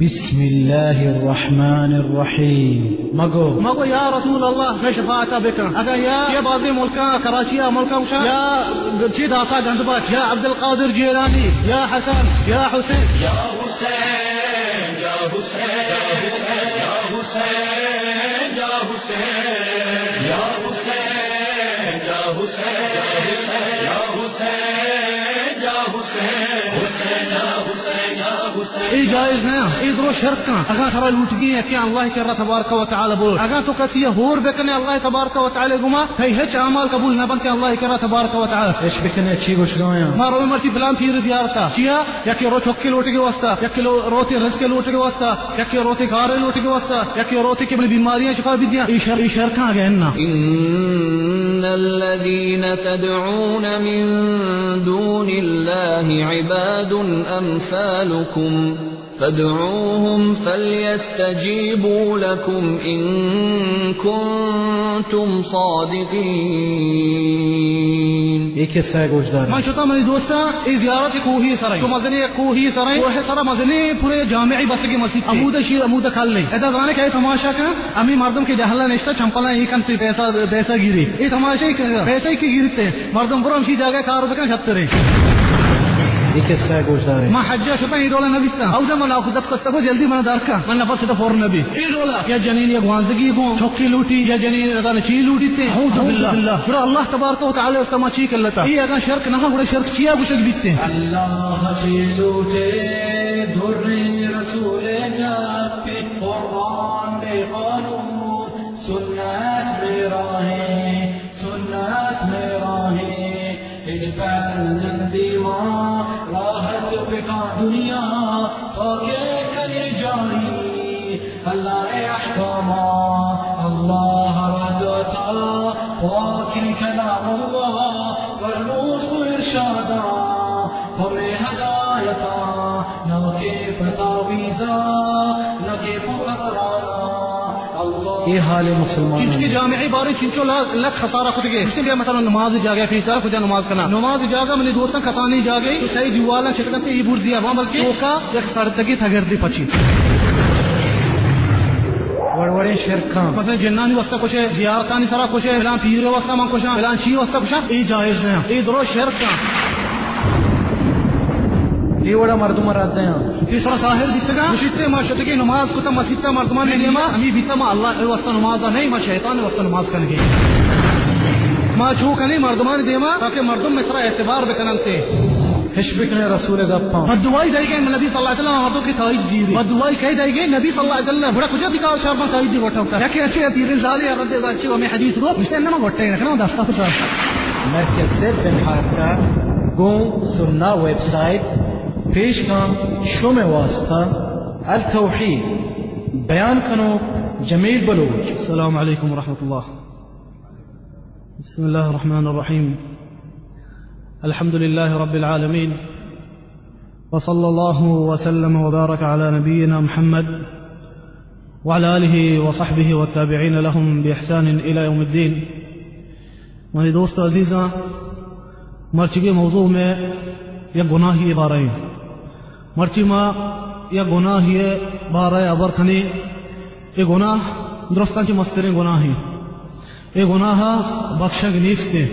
بسم الله الرحمن الرحیم مگو یا رسول اللہ میں شفاعت بکن اگر یا بازی ملکا کراچی ملکا مشا یا چی داتا گندباش یا عبد القادر جیلانی یا حسن یا حسین یا حسین یا حسین یا حسین یا حسین یا حسین یا حسین یا حسین یا حسین یا حسین حسین یا حسین یا حسین ای جائز نہیں ای درو شرک کا اگر خرا لوٹ گئی کہ اللہ کے رب تبارک و تعالی بول اگر تو کسی ہور بکنے اللہ تبارک و تعالی گما ہے ہچ اعمال قبول نہ بن کہ اللہ کے رب تبارک و تعالی ايش بكنا چی گوش گایا مارو مرتی بلام پیر زیارتا چیا یا کہ رو چوکی لوٹ کے واسطہ یا کہ روتی رزق لوٹ کے واسطہ یا کہ روتی کار لوٹ کے واسطہ یا کہ روتی کے بیماریاں شفا بھی دیا ای شرک آ گئے نا ان الذين تدعون من دون الله عباد امثالكم فادعوهم فليستجيبوا لكم إن كنتم صادقين. ایک قصہ گوش دار من شتا منی دوستا ای زیارت کوہی سرائی تو مزنی کوہی سرائی وہ سرا مزنی پورے جامعی بس کی مسجد عمود کھل لے ادا زمانے کا تماشا کا امی مردم کے جہلا نشتا چمپلا ہی کن پیسہ گیری ای تماشا پیسے کی گرتے مردم برام سی جگہ کار روپے کا چھترے ایک قصہ گوش دار ما حجا شتا ای دولا نبی تا او دم لا خذت قصتو جلدی من دارکا من نفس تا فور نبی ای دولا یا جنین یا گوانزگی بو چوکی لوٹی یا جنین ادان چی لوٹی تے اعوذ بالله پر اللہ تبارک و تعالی استما چی کلتا ای اگا شرک نہ بڑے شرک چیا گوشک بیتے اللہ چی لوٹے در رسول جب قرآن میں قانون سنت میں راہیں سنت میں راہیں اجبار نندی ماں راحت بکا دنیا تاکہ کر جاری اللہ احکامات اللہ ردتا پاکی کلام اللہ ورنوس و ارشادا ہمیں ہدایتا نہ کہ فتاویزا نہ کہ فقرانا یہ حال مسلمان چنچ کی جامعی بارے چنچو لک خسارہ خود گئے اس نے مثلا نماز جاگے فیصلہ خود نماز کرنا نماز جاگا منی دوستان کسانی جاگے تو صحیح دیوالا چھسکتے یہ بورزیا وہاں بلکہ اوکا یک سردگی تھگردی پچی وڑوڑے شرکاں مثلا جنانی واسطہ کچھ ہے زیارتانی سرا کچھ ہے فلان پیر واسطہ من کچھ ہے فلان چی واسطہ کچھ ہے ای جائز نہیں ای درو شرکاں یہ وڑا مردم راتے ہیں تیسرا ساحر دیتے گا مشتے ما شتگی نماز کو تا مسجد تا مردمان نے نیما امی بیتا ما اللہ واسطہ نماز نہیں ما شیطان واسطہ نماز کرنے گئی ما چھوکا نہیں مردمان دیما تاکہ مردم میں سرا اعتبار بکننتے ہش بکنے رسول گپاں بدوائی دائی گئے نبی صلی اللہ علیہ وسلم مردوں کی تائید زیری بدوائی کہی دائی گئے نبی صلی اللہ علیہ وسلم بڑا کچھ دکھاو شارما تائید دی وٹا ہوتا ہے کہ اچھے پیر زالی رد اچھے ہمیں حدیث رو مشتے انما وٹا ہے رکھنا دستا تو مرکز زد بن حارکہ گون سننا ویب سائٹ پیش کام شوم واسطہ التوحید بیان کنو جمیل بلوچ. السلام علیکم ورحمۃ اللہ. بسم اللہ الرحمن الرحیم. الحمد للہ رب العالمین وصلی اللہ وسلم وبارک علی نبینا محمد وعلى آلہ وصحبہ والتابعین لهم بإحسان الى یوم الدین. میرے دوست عزیزاں مرچگی موضوع میں یا گناہی بارے مرچی ما یا گناہی بارے ابر کھنی یہ گناہ درستان چی مسترین گناہی یہ گناہ بخشگ نیستے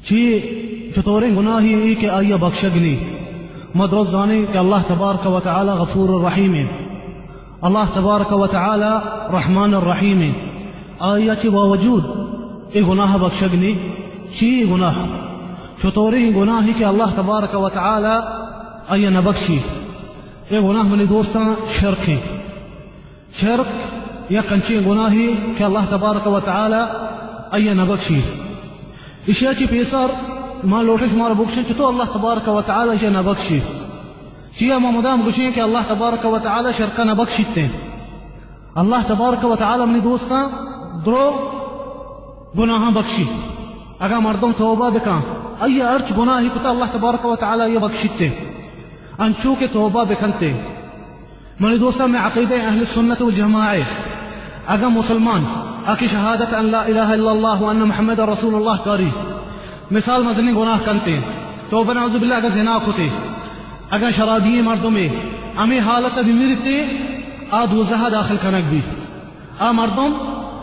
چی چطورین گناہی کہ آیا بخشگ نی مدرس زانی کہ اللہ تبارک و تعالی غفور الرحیم اللہ تبارک و تعالی رحمان الرحیم آیا چی باوجود یہ گناہ بخشگ نی چی گناہ چطورین گناہی کہ اللہ تبارک و تعالی آیا نبخشی یہ گناہ منی دوستان شرک ہے شرک یا کنچی گناہی کہ اللہ تبارک و تعالی آیا نبخشی اشیاء چی پیسر ما لوٹے شمار بکشن چطور اللہ تبارک و تعالی آیا نبخشی چیا ما مدام گوشیں کہ اللہ تبارک و تعالی شرکا نبخشیتے اللہ تبارک و تعالی منی دوستان درو گناہ بخشی اگر مردم توبہ بکا آیا ارچ گناہی کتا اللہ تبارک و تعالی آیا بخشیتے انچو کے توبہ بکھنتے منی دوستا میں عقیدہ اہل سنت والجماعہ اگر مسلمان اکی شہادت ان لا الہ الا اللہ وان محمد رسول اللہ کاری مثال مزنی گناہ کنتے توبہ نعوذ باللہ اگر زنا کھتے اگر شرابی مردوں میں امی حالت بمیرتے آ دوزہ داخل کنک بھی آ مردم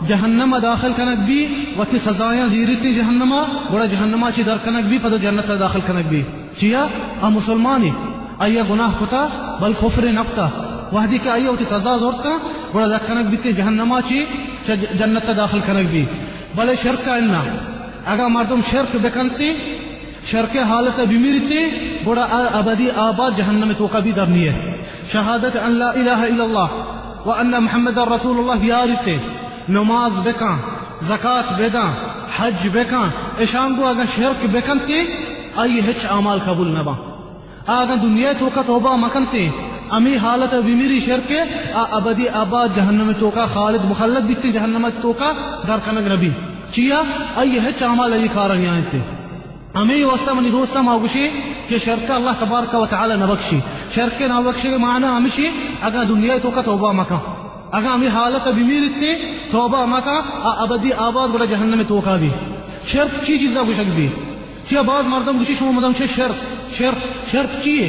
جہنم داخل کنک بھی وتی سزایاں زیرتی جہنما گوڑا جہنما چی در کنک بھی پدو جنت داخل کنک بھی چیا آ مسلمانی آیا گناہ کتا بل کفر نکتا وحدی کہ آیا وتی سزا زورتا گوڑا در کنک بھی جہنما چی جنت داخل کنک بھی بلے شرک اننا اگا مردم شرک بکنتی شرک حالت بمیرتی گوڑا ابدی آباد جہنم تو کبھی درنی ہے شہادت ان لا الہ الا اللہ وان محمد رسول اللہ بیارتے نماز بکاں زکاة بیداں حج بکاں اشانگو اگر شرک بکنتی آئی ہچ اعمال قبول نبا اگر دنیا تو کا توبہ مکنتی امی حالت بمیری شرک ابدی آباد جہنم تو کا خالد مخلد بیتی جہنم تو کا در کنگ نبی چیا آئی ہچ اعمال ای کارن آئیتے امی واسطہ منی دوستا ماوگشی کہ شرک اللہ تبارک و تعالی نبکشی شرک نبکشی کے معنی ہمشی اگر دنیا تو کا توبہ مکا اگر ہمیں حالت بمیرتی توبہ مکا ابدی آباد بڑا جہنم تو کا بھی شرک چی چیزا گشک بھی چیا بعض مردم گشی شما مردم چھ شرک چیئے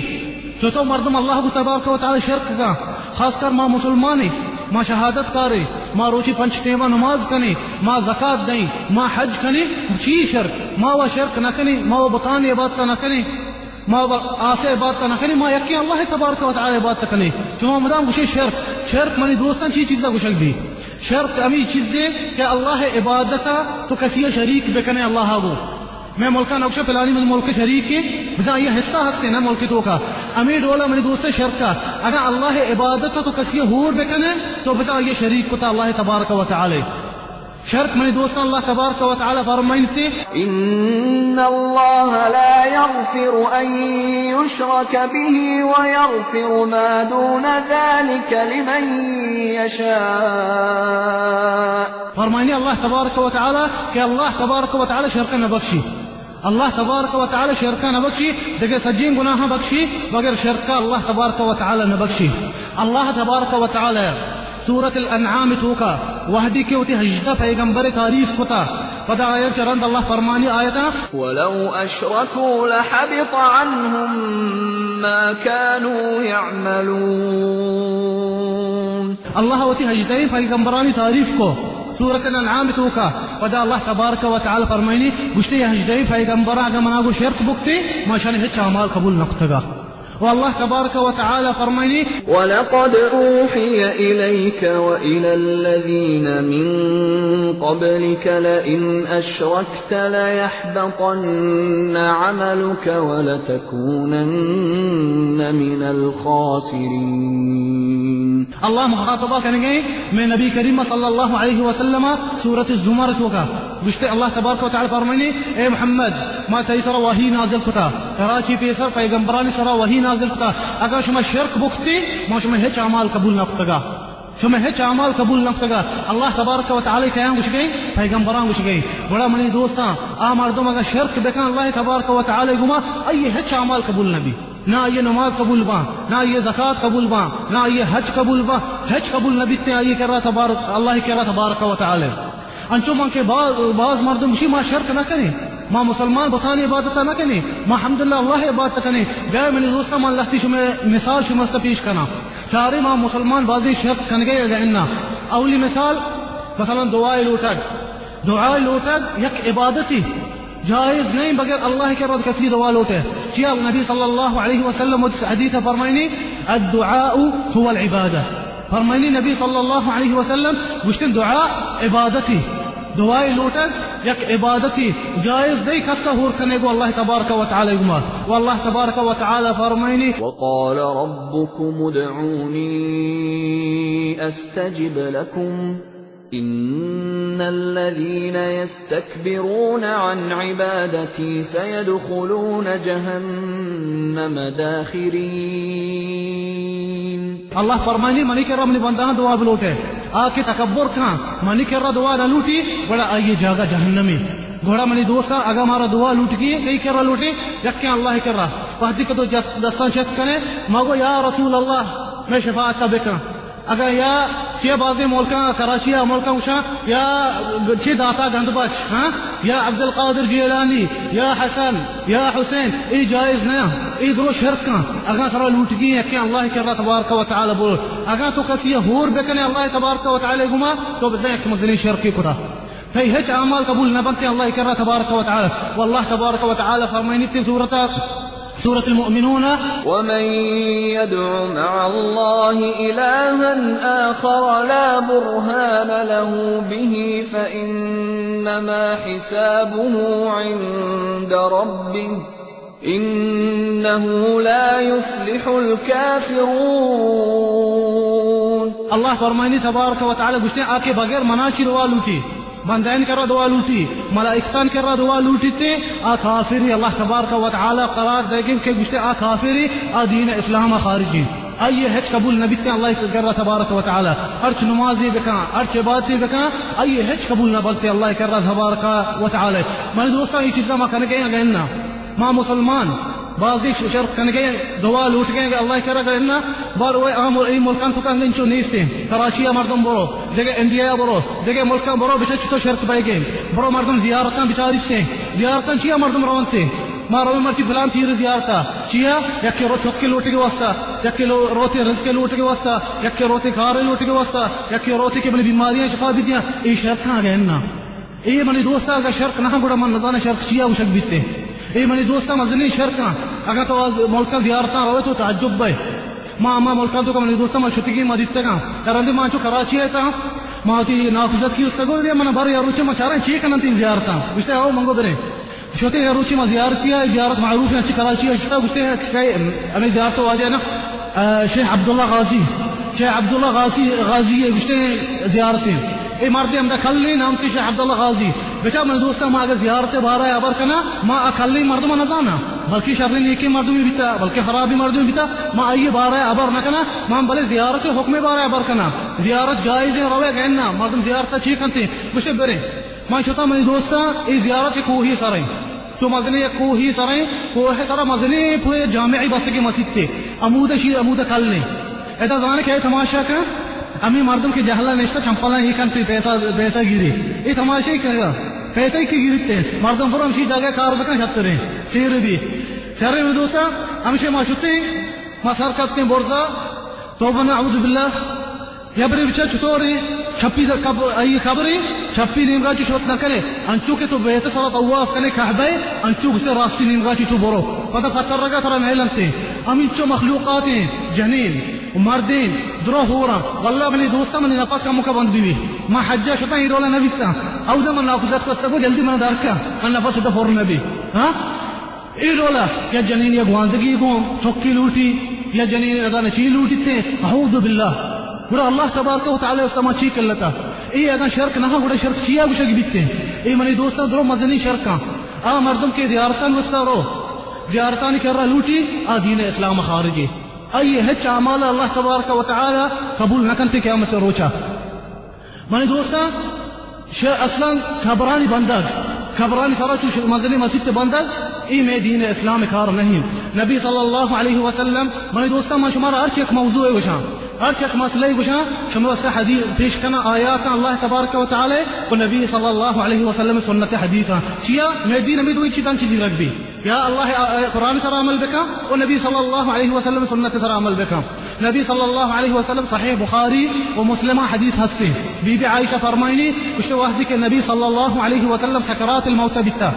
جو تو مردم اللہ کو تبارک و تعالی شرک کا خاص کر ما مسلمانی ما شہادت کارے ما روچی پنچ ٹیمہ نماز کنی ما زکاة دیں ما حج کنی چی شرک ما وہ شرک نہ کنی ما وہ بطانی عبادت نہ کنی ما وہ آسے عبادت نہ کنی ما یکی اللہ تبارک و تعالی عبادت کنی چما مدام گوشی شرک منی دوستان چی چیزا گوشک بھی شرک امی چیزیں کہ اللہ عبادتا تو کسی شریک بکنے اللہ گو میں ملکہ نقشہ پلانی من ملک شریک کی بزا یہ حصہ ہستے نا ملکی تو کا امی ڈولا منی دوست شرک کا اگر اللہ عبادت تو کسی ہور بکنے تو بزا یہ شریک کتا اللہ تبارک و تعالی شرک منی دوست اللہ تبارک و تعالی فرمائنتے ان اللہ لا یغفر ان یشرک به ویغفر ما دون ذلك لمن یشاء فرمائنی اللہ تبارک و تعالی کہ اللہ تبارک و تعالی شرک نہ بخشی اللہ تبارک و تعالی شرکا نہ بخشی دیکھے سجین گناہ بخشی بغیر شرکا اللہ تبارک و تعالی نہ بخشی اللہ تبارک و تعالی سورة الانعام توکا وحدی کے ہوتی حجدہ پیغمبر تعریف کتا پدا آیت چرند اللہ فرمانی آیتا ولو اشرکوا لحبط عنهم ما كانوا يعملون اللہ ہوتی حجدہ پیغمبرانی تعریف کو سورة الانعام توکا پدا اللہ تبارک و تعالی فرمائنی گشتی حجدہ پیغمبرہ اگر مناگو شرک بکتی ما شانی ہچ عمال قبول نکتگا والله تبارك وتعالى فرماني ولقد أوحي إليك وإلى الذين من قبلك لئن أشركت ليحبطن عملك ولتكونن من الخاسرين الله مخاطبہ کریں گے میں نبی کریم صلی اللہ علیہ وسلم سورة الزمر توکا گشتے اللہ تبارک و تعالی فرمائنی اے محمد ما تیسر وحی نازل کتا کراچی پیسر پیغمبرانی سر وحی نازل کتا اگر شما شرک بکتی ما شما ہیچ عمال قبول نکتگا شما ہیچ عمال قبول نکتگا اللہ تبارک و تعالی کہاں گوش گئی پیغمبران گوش گئی بڑا منی دوستان آ مردم اگر شرک بکن اللہ تبارک و تعالی گما ای ہیچ عمال قبول نبی نہ یہ نماز قبول با نہ یہ زکاة قبول با نہ یہ حج قبول با حج قبول نبی تے آئیے کر رہا تبارک اللہ کر رہا تبارک و تعالی انچو من کے بعض مردم شی ما شرک نہ کریں ما مسلمان بطانی عبادت نہ کریں ما الحمدللہ اللہ عبادت کریں گئے میں نے دوستا من لختی شما مثال شما پیش کرنا چارے ما مسلمان بازی شرک کن گئے گئنا اولی مثال مثلا دعائے لوٹک یک عبادتی جائز نہیں بغیر اللہ کے رد کسی دعا لوٹے کیا نبی صلی اللہ علیہ وسلم حدیث فرمائنی الدعاء هو العبادہ فرمائنی نبی صلی اللہ علیہ وسلم گشتن دعا عبادتی دعائے لوٹک یک عبادتی جائز نہیں کسا ہور کرنے کو اللہ تبارک و تعالی گما واللہ تبارک و تعالی فرمائنی وقال ربكم ادعوني استجب لكم ان الذين يستكبرون عن عبادتي سيدخلون جهنم داخرين اللہ فرمانی منی کر رہا منی بندہ دعا بلوٹے آکے تکبر کھاں منی کر رہا دعا نہ لوٹی بڑا آئیے جاگا جہنمی گھوڑا منی دوستا اگر ہمارا دعا لوٹ کی کئی کر رہا لوٹی یکی اللہ کر رہا وحدی کو تو دستان شست کرے ماگو یا رسول اللہ میں شفاعت کا بکا اگر یا چی بازی ملکا کراچی ملکا اوشا یا چی داتا گند بچ ہاں یا عبد القادر جیلانی یا حسن یا حسین ای جائز نہ ای درو شرک کا اگر ترا لوٹ گئی کہ اللہ کے اللہ تبارک و تعالی بول اگر تو کسی ہور بکنے اللہ تبارک و تعالی گما تو بزیک مزنی شرکی کتا فی ہچ اعمال قبول نہ بنتے اللہ کے اللہ تبارک و تعالی واللہ تبارک و تعالی فرمائنی تی سورة المؤمنون ومن يدع مع الله إلها آخر لا برهان له به فإنما حسابه عند ربه إنه لا يفلح الكافرون. اللہ فرمائنی تبارک و تعالی گشتے آکے بغیر مناشی دعا لوٹی بندین کر رہا دعا لوٹی ملائکتان کر رہا دعا لوٹی تے آ کافری اللہ تبارک و تعالی قرار دے گی کہ گشتے آ کافری آ دین اسلام خارجی آئیے حج قبول نبی تے اللہ کر رہا تبارک و تعالی ہرچ نمازی بکا ہرچ عبادتی بکا آئیے حج قبول نہ بلتے اللہ کر رہا تبارک و تعالی. میں دوستان یہ چیزیں ما کرنے گئے گئنا ما مسلمان بعضی شرک کرنے گئے دعا لوٹ گئے کہ اللہ کرا گئنا بار وہ عام ای ملکان تو کہیں چو نیستے کراچی مردم برو جگہ انڈیا برو جگہ ملکان برو بچ تو شرک بے گئے برو مردم زیارتاں بیچاری تے زیارتاں چیا مردم روانتے ما رو مرتی فلان پیر زیارتا چیا یک رو چوک لوٹ کے واسطہ یک روتے رزق لوٹ کے واسطہ یک روتے کار لوٹ کے واسطہ یک روتے کے بلی بیماریاں شفا دیاں ای شرک ہا گئنا ای منی دوستا کا شرک نہ بڑا من نزان شرک چیا و شک بیتے ای منی دوستا مزنی شرکاں اگر تو ملکاں زیارتاں روے تو تعجب بے ما ملکاں تو منی دوستا ما شتگی ما دیتے گا رندے ما چو کراچی ہے تا ما تی نافذت کی استگو لے من بار یاروچ ما چارن چی کنن زیارتاں گشتے او منگو برے شوتے یاروچ ما زیارت ہے زیارت معروف ہے کراچی ہے شتا گشتے ہمیں زیارت ہو جائے نا شیخ عبداللہ غازی گشتے زیارتیں اے مردی ہم دا کھلنی نام تی شیخ عبداللہ غازی بیٹا من دوستا ما اگر زیارت بارا ہے ابر کنا ما اکھلنی مردم نزانا بلکہ شر نیکی مردمی بیتا بلکہ خرابی مردمی بیتا ما آئیے بارا ہے ابر نہ کنا ما بلے زیارت حکم بارا ہے ابر کنا زیارت جائز ہے روے گئنا مردم زیارت چی کنتے گشتے برے ما چھتا من دوستا ای زیارت کوہی سرائیں تو مزنی کوہی سرائیں کوہ سرا مزنی پورے جامعی بستگی مسجد تے عمود کھلنے ایتا زانے کہ تماشا کا امی مردم کی جہلہ نشتا چمپلا ہی کنتی پیسہ گیری یہ تماشا ہی کرے گا پیسہ ہی کی گیرتے مردم پر ہمشی جاگہ کار بکن چھتے رہے سیر بھی شہرے میں دوستا ہمشی ما چھتے ما سر کرتے بورزا توبہ نعوذ باللہ یبری بچا چھتوری چھپی ای خبری چھپی نیمگا چی شوت نہ کرے انچو کے تو بیت سر طواف کنے کعبے انچو گشتے راستی نیمگا چی تو برو پتہ پتر رگا ترہ نہیں لنتے ہم انچو مخلوقات ہیں جنین مردین درو ہورا والله منی دوستا منی نفس کا مکہ بند بھی ما حجہ شتا ہی رولا نبی تا او دا من نافذت کو سبو جلدی من دارکا من نفس دا فور نبی ہاں ای رولا یا جنین یا گوانزگی کو ٹھوکی لوٹی یا جنین ازان چی لوٹی تے اعوذ باللہ بڑا اللہ تبارک و تعالی استما چی کلتا ای اگر شرک نہ بڑا شرک چیا گشگ بیتے ای منی دوستا درو مزنی شرکا آ مردم کے زیارتان وستارو زیارتان کر رہا لوٹی آ دین اسلام خارجی آئیے ہچ اعمال اللہ تبارک و تعالی قبول نہ کنتے قیامت روچا منی دوستا اصلا خبرانی بندگ خبرانی سارا چو مزنی مسجد بندگ ای میں دین اسلام کار نہیں نبی صلی اللہ علیہ وسلم منی دوستا ما شمار ہر ایک موضوع وشاں ہر ایک مسئلہ وشاں شمار سے حدیث پیش کرنا آیات اللہ تبارک و تعالی و نبی صلی اللہ علیہ وسلم سنت حدیثا چیا میں دین میں دو چیزاں چیزیں رکھ بھی یا اللہ قرآن سر عمل بکا و نبی صلی اللہ علیہ وسلم سنت سر عمل بکا نبی صلی اللہ علیہ وسلم صحیح بخاری و مسلمہ حدیث ہستے بی بی عائشہ فرمائنی کچھ وحدی کہ نبی صلی اللہ علیہ وسلم سکرات الموت بیتا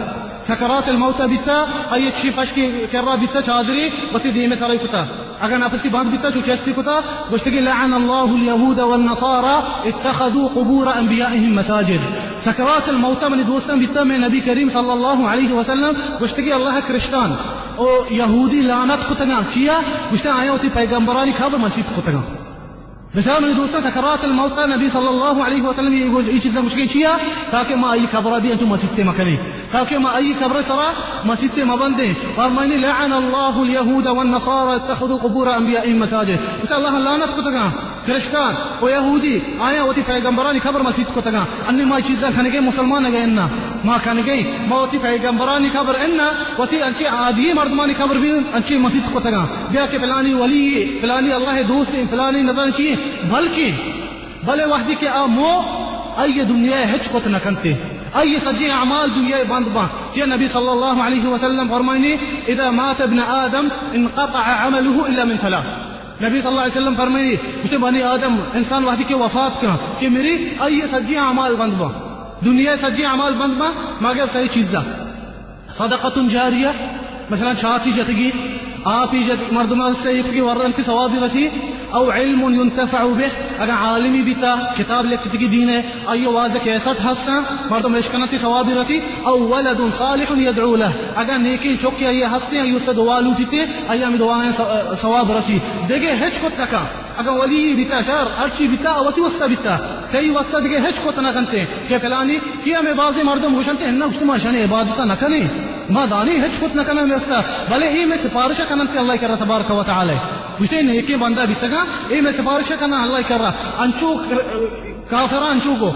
سکرات الموت بیتا ای چی پش کی کرا بیتا چادری بسی دی میں سرائی کتا اگر نفسی باندھ بیتا چو چستی کتا گشتگی لعن اللہ اليهود والنصارى اتخذوا قبور انبیائهم مساجد سکرات الموت من دوستان بیتا میں نبی کریم صلی اللہ علیہ وسلم گشتگی اللہ کرشتان او یہودی لعنت کتگا چیا گشتگی آیا ہوتی پیغمبرانی خبر مسجد کتگا بشار من دوستان سکرات الموت نبی صلی اللہ علیہ وسلم یہ چیزیں مشکل چیا تاکہ ما ای خبر بھی انتو مسجد تے مکلی تاکہ ما ای خبر سرا مسجد تے مبندے فرمائنی لعن اللہ اليهود والنصارى اتخذوا قبور انبیائهم مساجد بتا اللہ لعنت کتگا کرشتان و یہودی آیا ہوتی پیغمبرانی خبر مسجد کتگا انی ما چیزیں کھنے گئے مسلمان گئے اننا ما کھنے گئے ما ہوتی پیغمبرانی خبر اننا ہوتی انچی عادی مردمانی خبر بھی انچی مسجد کتگا بیا کہ فلانی ولی فلانی اللہ دوست فلانی نظر چیئے بلکہ بلے وحدی کے آمو ای دنیا ہچ کت نہ کنتے ای سجی اعمال دنیا بند با کہ نبی صلی اللہ علیہ وسلم فرمائنی اذا مات ابن آدم انقطع عمله الا من ثلاث. نبی صلی اللہ علیہ وسلم فرمائنی کہ بنی آدم انسان وحدی کے وفات کا کہ میری ای سجی اعمال بند با دنیا سجی اعمال بند با مگر صحیح چیزا صدقۃ جاریہ مثلا شاتی جتگی آپ ایجت مردمان سے کی ورن کی ثواب رسی او علم ينتفع به اگر عالمی بیتا کتاب لکھتی کی دین ہے ایو واضح کیسٹ ہستا مردم اشکنتی ثواب رسی او ولد صالح يدعو له اگر نیکی چوکی یہ ہستے ایو سے دعا لوٹتے ایام دعائیں ثواب رسی دیکھے ہچ کو تکا اگر ولی بیتا شر ارچی بیتا اوتی وسط بیتا کئی وقت دیکھے ہچ کو تنا کنتے کہ فلانی کیا میں بعضی مردم گوشنتے انہا اجتماع شان عبادتا نکنی ما دانی ہچ کو نکنا میں استا بلے ہی میں سفارشہ کننتے اللہ کرا تبارک و تعالی گوشتے نیکی بندہ بیتگا اے میں سفارشہ کرنا اللہ کر رہا انچو کافرہ انچو کو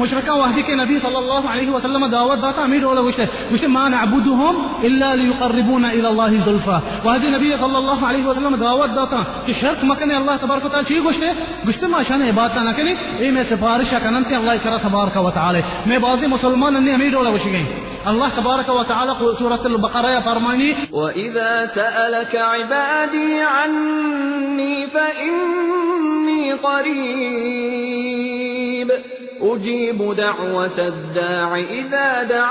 مشرکہ وحدی کے نبی صلی اللہ علیہ وسلم دعوت داتا امیر اولا گوشتے ما نعبدهم الا ليقربونا الى الله زلفا وحدی نبی صلی اللہ علیہ وسلم دعوت داتا کہ شرک مکنے اللہ تبارک و تعالی چی گوشتے ما شان عبادتا نکنی اے میں سفارشہ کننتے اللہ کرا تبارک و تعالی میں بعضی مسلمان انہیں امیر اولا گوشتے گئیں اللہ تبارک و تعالی سورة البقرہ فرمانی وَإِذَا سَأَلَكَ عِبَادِي عَنِّي فَإِنِّي قَرِيبٌ أُجِيبُ دَعْوَةَ الدَّاعِ إِذَا دَعَانِ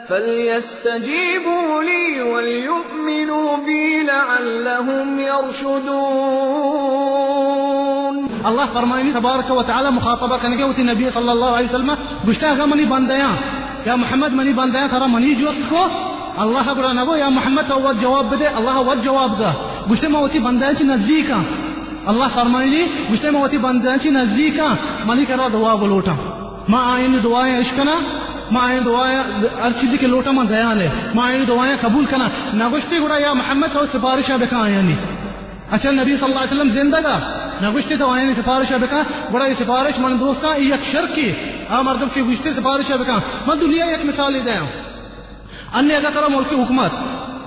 فَلْيَسْتَجِيبُوا لِي وَلْيُؤْمِنُوا بِي لَعَلَّهُمْ يَرْشُدُونَ. اللہ فرمائنی تبارک و تعالی مخاطبہ کرنے کے ہوتی نبی صلی اللہ علیہ وسلم گشتہ اگر منی بندیاں یا محمد منی بندیاں تھرا منی جوست کو اللہ قرآن نگو یا محمد تو وقت جواب بدے اللہ وقت جواب دا گشتہ میں ہوتی بندیاں چی نزدیکا اللہ فرمائنی گشتہ میں ہوتی بندیاں چی نزدیکا منی کرا دعا بلوٹا ما آئین دعائیں عشقنا ما آئین دعائیں ہر چیزی کے لوٹا من دیان لے ما آئین دعائیں قبول کنا نگشتی گڑا یا محمد تو سفارشہ بکا آئینی اچھا نبی صلی اللہ علیہ وسلم زندہ گا نگشتی تو آئینی سفارشہ بکا بڑا یہ سفارش من دوستا یک شرک کی مردم کی گشتی سفارشہ بکا من دنیا ایک مثال دیا انہیں اگر طرح ملک حکومت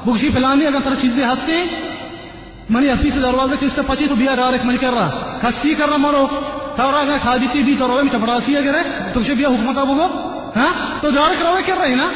بگشی پلانی اگر طرح چیزیں ہستے منی حفیظ سے دروازے چیز سے پچی تو بیا ڈائریکٹ منی کر رہا کسی کر رہا مرو تورا اگر کھاجیتی بھی تو روے میں چپڑاسی اگر ہے تو کچھ بیا حکومت آبو گو ہاں تو ڈائریکٹ روے کر رہی نا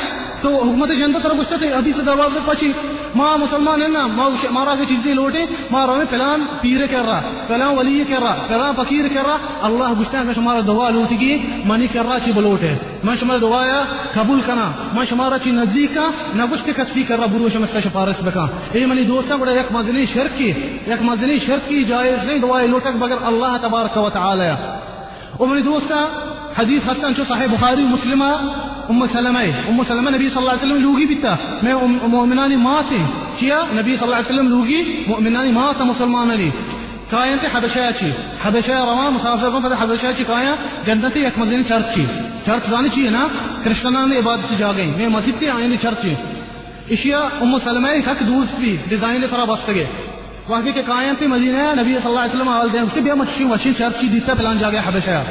تو حکومت جنتا طرح گشتے تھے ابھی سے دروازے پچی ماں مسلمان ہے نا مارا کے چیزیں لوٹے مارا میں پلان پیر کر رہا پلان ولی کر رہا پلان فقیر کر رہا اللہ گشتے ہیں کہ شمارا دعا لوٹی گی منی کر رہا چی بلوٹے میں شمارا دعایا قبول کرنا میں شمارا چی نزدیک کا نہ گشتے کسی کر رہا بروش میں سے شفارس بکا اے منی دوستا بڑا یک مزنی شرک کی جائز نہیں دعائے لوٹک بغیر اللہ تبارک و تعالی اور منی دوستا حدیث حسن جو صحیح بخاری مسلمہ ام سلمہ نبی صلی اللہ علیہ وسلم لوگی بیتا میں مؤمنانی ماں تھے کیا نبی صلی اللہ علیہ وسلم لوگی مؤمنانی ماں تھا مسلمانانی کائن تے حبشہ روان مسافر بن حبشہ چی کایا جنتی ایک مزین چرچ زانی چی ہے نا کرسچنان عبادت جا گئی میں مسجد تے آئیں چرچ اشیا ام سلمہ سک دوست بھی ڈیزائن سرا بست گئے واقعی کے کائن تے مدینہ نبی صلی اللہ علیہ وسلم اول دے اس بیا مچھی چرچ دیتا پلان جا گیا حبشہ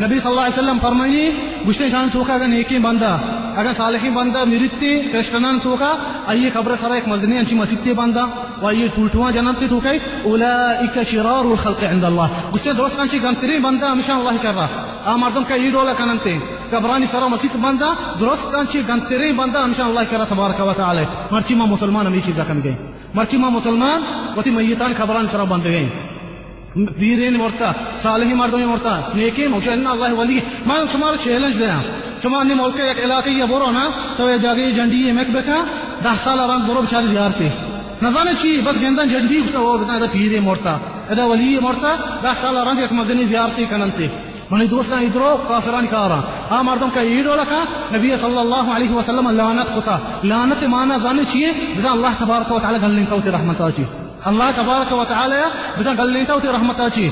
نبی صلی اللہ علیہ وسلم فرمائنی گشتے شان توکا اگر نیکی بندہ اگر صالحی بندہ میرتی کرسچنان توکا آئیے قبر سرا ایک مزنی انچی مسجدی بندہ و آئیے ٹوٹواں جنتی توکای اولئک شرار الخلق عند اللہ گشتے درست انچی گنتری بندہ ہمیشہ اللہ کر رہا مردم کا ایڈولا کننتے قبرانی سرا مسجد بندہ درست انچی گنتری بندہ ہمیشہ اللہ کر رہا تبارک و تعالی مرچی ماں مسلمان ہمیں چیزا کم گئی مرچی ماں مسلمان وتی میتان قبرانی سرا بند گئی بیرین مرتا صالحی مردمی مرتا نیکی موشن اللہ ولی میں شمار چیلنج دیا شمار نے ملک ایک علاقے یہ برو نا تو یہ جاگے جنڈی یہ میک بکا 10 سال رنگ برو بچاری زیارتی نظانے چی بس گندن جنڈی اس وہ بتا ادا پیر مرتا ادا ولی مرتا 10 سال رنگ ایک مدنی زیارتی کننتی منی دوستنا ادرو کافران کارا مردم کا ایڈو لکا نبی صلی اللہ علیہ وسلم لعنت کتا لعنت مانا زانے چیئے بزا اللہ تبارک و تعالی گلن کوتی رحمت آجی اللہ تبارک و تعالی بزا گلن کوتی رحمت آجی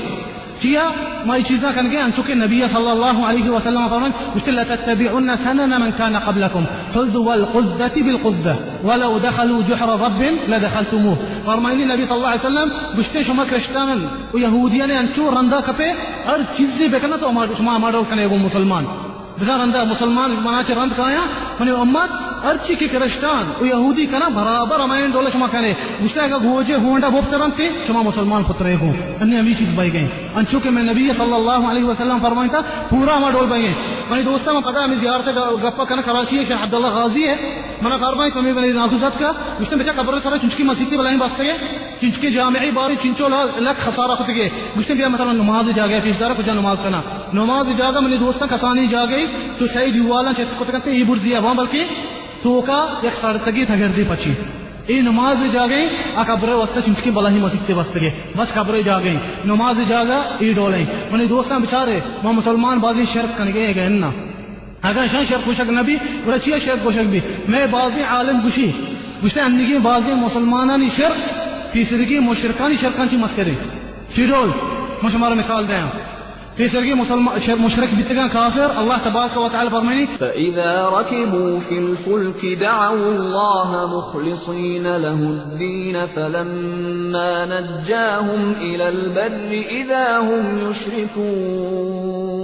چیا ما چیزا کن گئے انچوکے نبی صلی اللہ علیہ وسلم فرمان گشتے لتتبعن سنن من كان قبلكم حذو القذة بالقذة ولو دخلوا جحر ضب لدخلتموه فرمائنی نبی صلی اللہ علیہ وسلم گشتے شما کرشتانن و یہودیان انچو رندہ کپے ہر چیز سے بکنا تو شما ہمارا کنے وہ مسلمان بزا رندہ مسلمان مناچے رند کایا منی امت ہر چی کے کرشتان و یہودی کنا برابر امائن ڈولے شما کنے گشتا ہے کہ گوجے ہونڈا بوپتران تے شما مسلمان پترے ہوں انہیں ہمی چیز بائی گئیں انچو کہ میں نبی صلی اللہ علیہ وسلم فرمائیں تھا پورا ہما ڈول بائی گئیں منی دوستا میں پتا ہمیں زیارت گپا کنا کراچی ہے شیخ عبداللہ غازی ہے منا فرمائیں تو میں ناخوزت کا گشتا بچا قبر سارا چنچکی مسیح بلائیں باستے گئے چنچکی جامعی باری چنچو لک خسارہ خود گئے گشتا بیا مثلا نماز جا گئے فیصدارہ کچھ نماز کنا نماز جاگا منی دوستا کسانی جا گئی تو سعید یوالا چیز کو تکتے یہ برزی ہے وہاں بلکہ تو کا ایک سارتگی تھا گردی پچی ای نماز جا گئی آ قبر واسطہ چنچکی بلاہی مسیح تے واسطے گئے بس قبر جا گئی نماز جاگا ای ڈولیں منی دوستا بچارے وہ مسلمان بازی شرک کن گئے گئے نا اگر شان شرک گوشک نبی ورچیہ شرک گوشک بھی میں بازی عالم گوشی گوشتے انگی بازی مسلمانانی شرک تیسرگی مشرکانی شرکان چی مسکرے چی ڈول مجھ ہمارا مثال دیں تیسرگی مشرک بیتگا کافر اللہ تبارک و تعالی فرمائنی فَإِذَا رَكِبُوا فِي الْفُلْكِ دَعَوُا اللَّهَ مُخْلِصِينَ لَهُ الدِّينَ فَلَمَّا نَجَّاهُمْ إِلَى الْبَرِّ إِذَا هُمْ يُشْرِكُونَ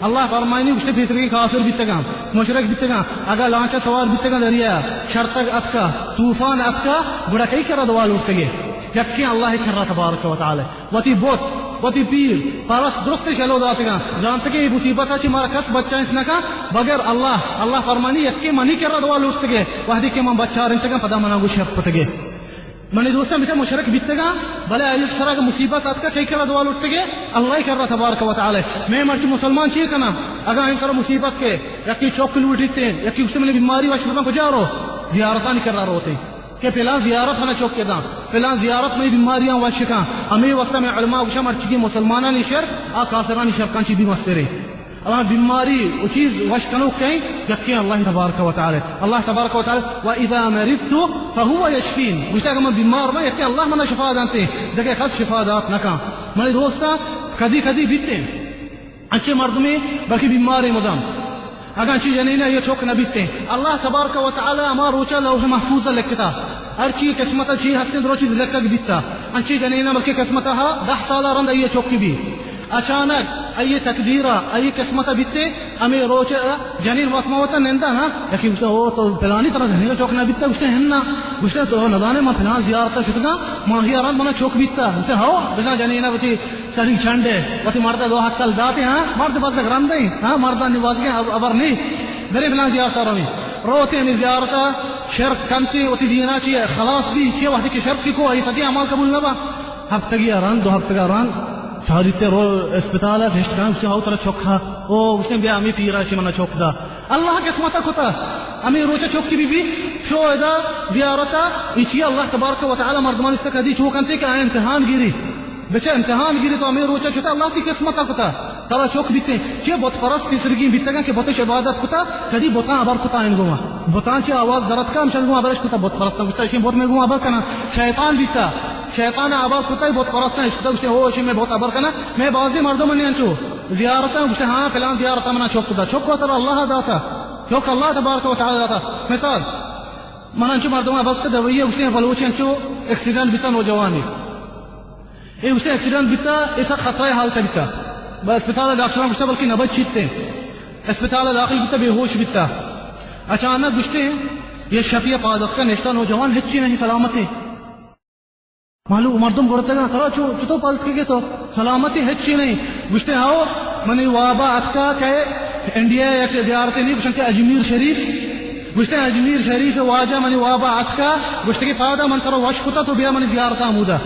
اللہ فرمائنی گشتے تیسرگی کافر بیتگا مشرک بیتگا اگر لانچہ سوار بیتگا دریا شرطک اتکا طوفان اتکا بڑا کئی کرا دوال اٹھتے گئے یکی اللہ کر رہا تبارک و تعالی وتی بوت وتی پیر پارس درست چلو داتے گا جانتے کہ یہ مصیبت ہے مارا کس بچہ اتنا کا بغیر اللہ فرمانی یکی منی کر رہا دوال اٹھتے گئے وحدی کے من بچہ رنتے گا پدا منا گو شرط پتے گئے منی دوستان بیٹا مشرک بیتے گا بلے اس طرح کا مصیبت آت کا کئی کر رہا دوال اٹھتے گئے اللہ کر رہا تبارک و تعالی میں مرچی مسلمان چیئے کنا اگر ان طرح مصیبت کے یکی چوک لوٹتے ہیں یکی اس سے میں بیماری واشربان کو جا رہو زیارتانی کر رہا ہوتے ہیں کہ پہلا زیارت ہنا چوک کے دا پہلا زیارت میں بیماریاں واشکاں ہمیں واسطہ میں علماء وشا مرچی کی مسلمانانی شرک کافرانی شرکان چی بھی مسترے اللہ بیماری وہ چیز وشکنو کہیں یکی اللہ تبارک و تعالی اللہ تبارک و تعالی وَإِذَا مَرِضْتُ فَهُوَ يَشْفِينِ مجھتا کہ میں بیمار میں یکی اللہ منا شفا دانتے ہیں دیکھے خاص شفا دات نکا مجھے دوستا کدی کدی بیتے ہیں اچھے مرد میں بلکہ بیماری مدام اگر اچھی جنینا یہ چوک نہ بیتے ہیں اللہ تبارک و تعالی ہمارا روچا لوح محفوظ لکھتا ہر چیز قسمت چیز ہستے درو چیز لکھ بیتا اچھی جنینا بلکہ قسمت 10 سالہ رند یہ چوک کی بھی اچانک ای تقدیرہ ای قسمت بیتے ہمیں روچا جنین وطموتا نندا نا یکی گوشتا ہو تو پلانی طرح جنین چوک نہ بیتا گوشتا ہننا گوشتا تو ندانے ماں پلان زیارتا شکتا ماہی رند منا چوک بیتا گوشتا ہو بسا جنینا بتی سری چھنڈے وتی مردہ دو حق کل داتے ہاں مرد بات لگ رندے ہاں مردہ نواز کے ابر نہیں میرے بنا زیارتا روی روتے ہمیں زیارتا شرک کمتی وتی دینا چیئے خلاص بھی کیا وحدی کی شرک کی کو ای سدی عمال قبول نبا ہفتگی رند 2 ہفتگی رند چاریتے رو اسپتال ہے دشت کان اس کے ہاو طرح چوکھا او اس نے بیا ہمیں پیرا شی منا چوک دا اللہ قسمتا کتا ہمیں روچا چوک کی بھی شو ادا زیارتا ایچی اللہ تبارک و تعالی مردمان استقادی چوکانتے کہ آئے امتحان گیری بچے امتحان گیری تو ہمیں روچا چھتا اللہ کی قسمتا کتا ترا چوک بیتے چیئے بہت پرست تیسرگی بیتے گا کہ بہتش عبادت کتا کدی بہتان عبر کتا آئین گوما بہتان چی آواز درد کا ہمشن گوما عبرش کتا بہت پرستا گوشتا اشین بہت میں گوما عبر کنا شیطان بیتا شیطان عبر کتا بہت پرستا اشتا گوشتے ہو اشین میں بہت عبر کنا میں بعضی مردوں منی انچو زیارتا گوشتے ہاں پلان زیارتا منا چوک کتا چوک کتا اللہ داتا چوک اللہ تبارک و تعالی داتا مثال منا انچو مردوں عبر کتا دوئیے گوشتے بلوچی انچو ایکسیڈنٹ بیتا نوجوانی اے گوشتے ایکسیڈنٹ بیتا ایسا خطرہ حالتا بیتا اسپتال داخل گشتا بلکہ نبج چھتے اسپتال داخل بیتا بے ہوش بیتا اچانک گشتے یہ شفیع پادت کا نشتہ نوجوان ہچی نہیں سلامتی معلوم مردم گڑتے گا ترا چطو پالت کے گئے تو سلامتی ہچی نہیں گشتے ہاو منی وابا اتکا کہے انڈیا یک زیارتی نہیں گشتے اجمیر شریف گشتے اجمیر شریف واجہ منی وابا اتکا گشتے کی پادا من ترا وش کتا تو بیا منی زیارتا مودا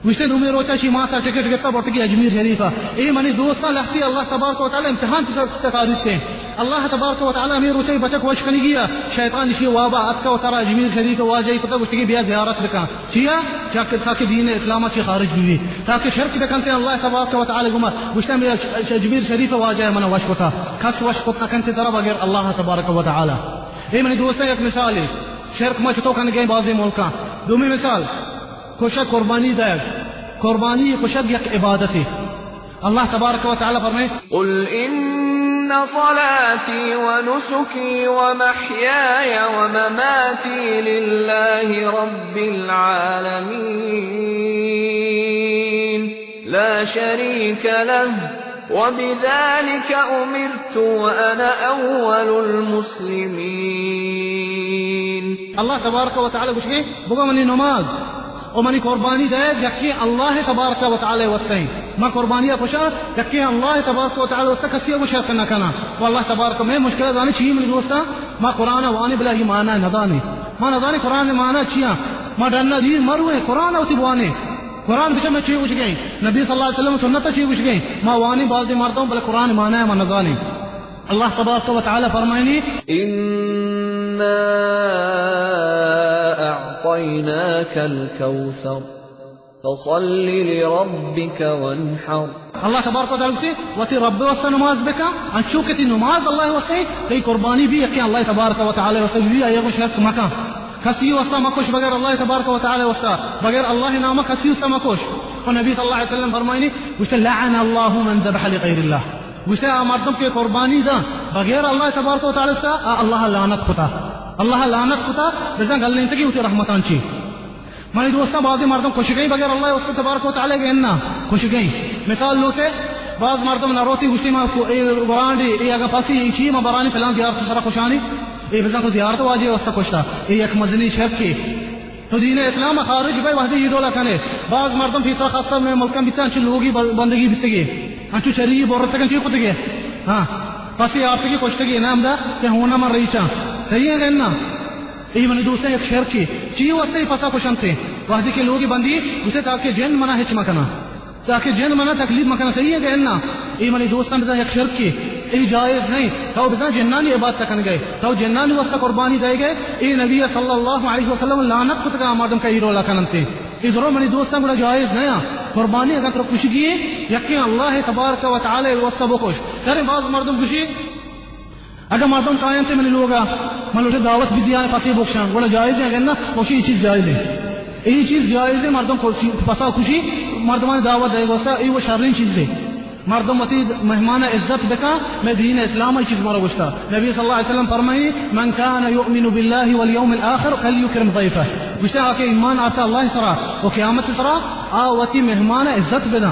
گشتے دومی روچا چی ماتا ٹکٹ گتا بوٹکی اجمیر شریفہ اے منی دوستا لگتی اللہ تبارک و تعالی امتحان تستقاریتے ہیں اللہ تبارک و تعالی امیر روچا بچک وش کنی گیا شیطان اسی وابا اتکا و ترا اجمیر شریف واجہی کتا گشتگی بیا زیارت بکا چیا تاکہ دین اسلامہ چی خارج ہوئی تاکہ شرک بکنتے اللہ تبارک و تعالی گما گشتے میں اجمیر شریف واجہ منا وش کتا کس وش کتا کنتے طرف اگر اللہ تبارک و تعالی اے منی دوستا ایک مثال ہے شرک ما چطو کن گئے بعضی ملکاں دومی مثال خوشا قربانی دائب قربانی خوشا یک عبادت ہے اللہ تبارک و تعالی فرمائے قل ان صلاتي ونسكي ومحياي ومماتي لله رب العالمين لا شريك له وبذلك أمرت وأنا أول المسلمين. اللہ تبارک و تعالی کچھ کہ بگا منی نماز اور منی قربانی دے یکی اللہ تبارک و تعالی واسطے ما قربانیہ پوچھا یکی اللہ تبارک و تعالی واسطے کسی کو شرک نہ کرنا تو اللہ تبارک میں مشکل دانی چھی من دوستا ما قرآن وانی بلا ہی معنی نزانی ما نزانی قرآن معنی چیا ما ڈننا دی مروے قرآن اوتی بوانے قرآن بچے میں چھی پوچھ گئی نبی صلی اللہ علیہ وسلم سنت چھی پوچھ گئی ما وانی بازی مارتا ہوں بلے قرآن معنی ہے ما نزانی. اللہ تبارک و تعالی فرمائنی إنا أعطيناك الكوثر فصل لربك وانحر. اللہ تبارک و تعالی سے وتی رب واسطے نماز بکا انچو کتی نماز اللہ واسطے تی قربانی بھی یقین اللہ تبارک و تعالی واسطے بھی ایک شرک مکا کسی واسطہ مکوش بغیر اللہ تبارک و تعالی واسطہ بغیر اللہ نام کسی واسطہ مکوش. اور نبی صلی اللہ علیہ وسلم فرمائنی گوشت لعن اللہ من ذبح لغیر اللہ گوشت مردم کے قربانی دا بغیر اللہ تبارک و تعالی واسطہ اللہ لعنت خطا اللہ لعنت خطا بزن گل نہیں تکی ہوتی رحمتان چی مانی دوستا بعضی مردم خوش گئی بغیر اللہ واسطہ تبارک و تعالی کے اننا خوش گئی مثال لوتے بعض مردم نروتی گوشتی ما برانڈی ای اگا پاسی ای چی ما برانی فلان زیارت سرا خوشانی ای بزن کو زیارت واجی واسطہ خوشتا ای ایک مزنی شرک کی تو دین اسلام خارج بھائی وحدی یہ ڈولا کنے بعض مردم فیصلہ خاصہ میں ملکم بیتا انچو لوگی بندگی بیتگی انچو چری بورتگی انچو کتگی ہاں پاسی آرتگی خوشتگی نام دا کہ ہونا من رہی چاہ صحیح ہے کہنا ای منی دوسرے ایک شرک کی چی واسطے پسا خوشن تھے وحدی کے لوگی بندی اسے تاکہ جن منا ہچ مکنا تاکہ جن منا تکلیف مکنا صحیح ہے کہنا ای منی دوستان بزن ایک شرک کی ای جائز نہیں تو بزن جنانی عبادت تکن گئے تو جنانی واسطہ قربانی دے گئے ای نبی صلی اللہ علیہ وسلم لعنت خود کا مردم کا ای رولا کنن تھے ای ضرور منی دوستان بڑا جائز نہیں قربانی اگر تو کچھ گئے یقین اللہ تبارک و تعالی واسطہ بکوش کریں بعض مردم کچھ اگر مردم قائم تھے منی لوگا من لوٹے دعوت بھی دیا پاسی بخشاں بولا جائز ہے کہنا خوشی یہ چیز جائز ہے یہ چیز جائز ہے مردم پسا خوشی مردمان دعوت دے گا یہ وہ شرین چیز ہے مردم وتی مہمان عزت بکا میں دین اسلام یہ چیز مارا گشتا نبی صلی اللہ علیہ وسلم فرمائی من كان يؤمن بالله واليوم الاخر فليكرم ضيفه گشتا کہ ایمان آتا اللہ سرا و قیامت سرا وتی مہمان عزت بنا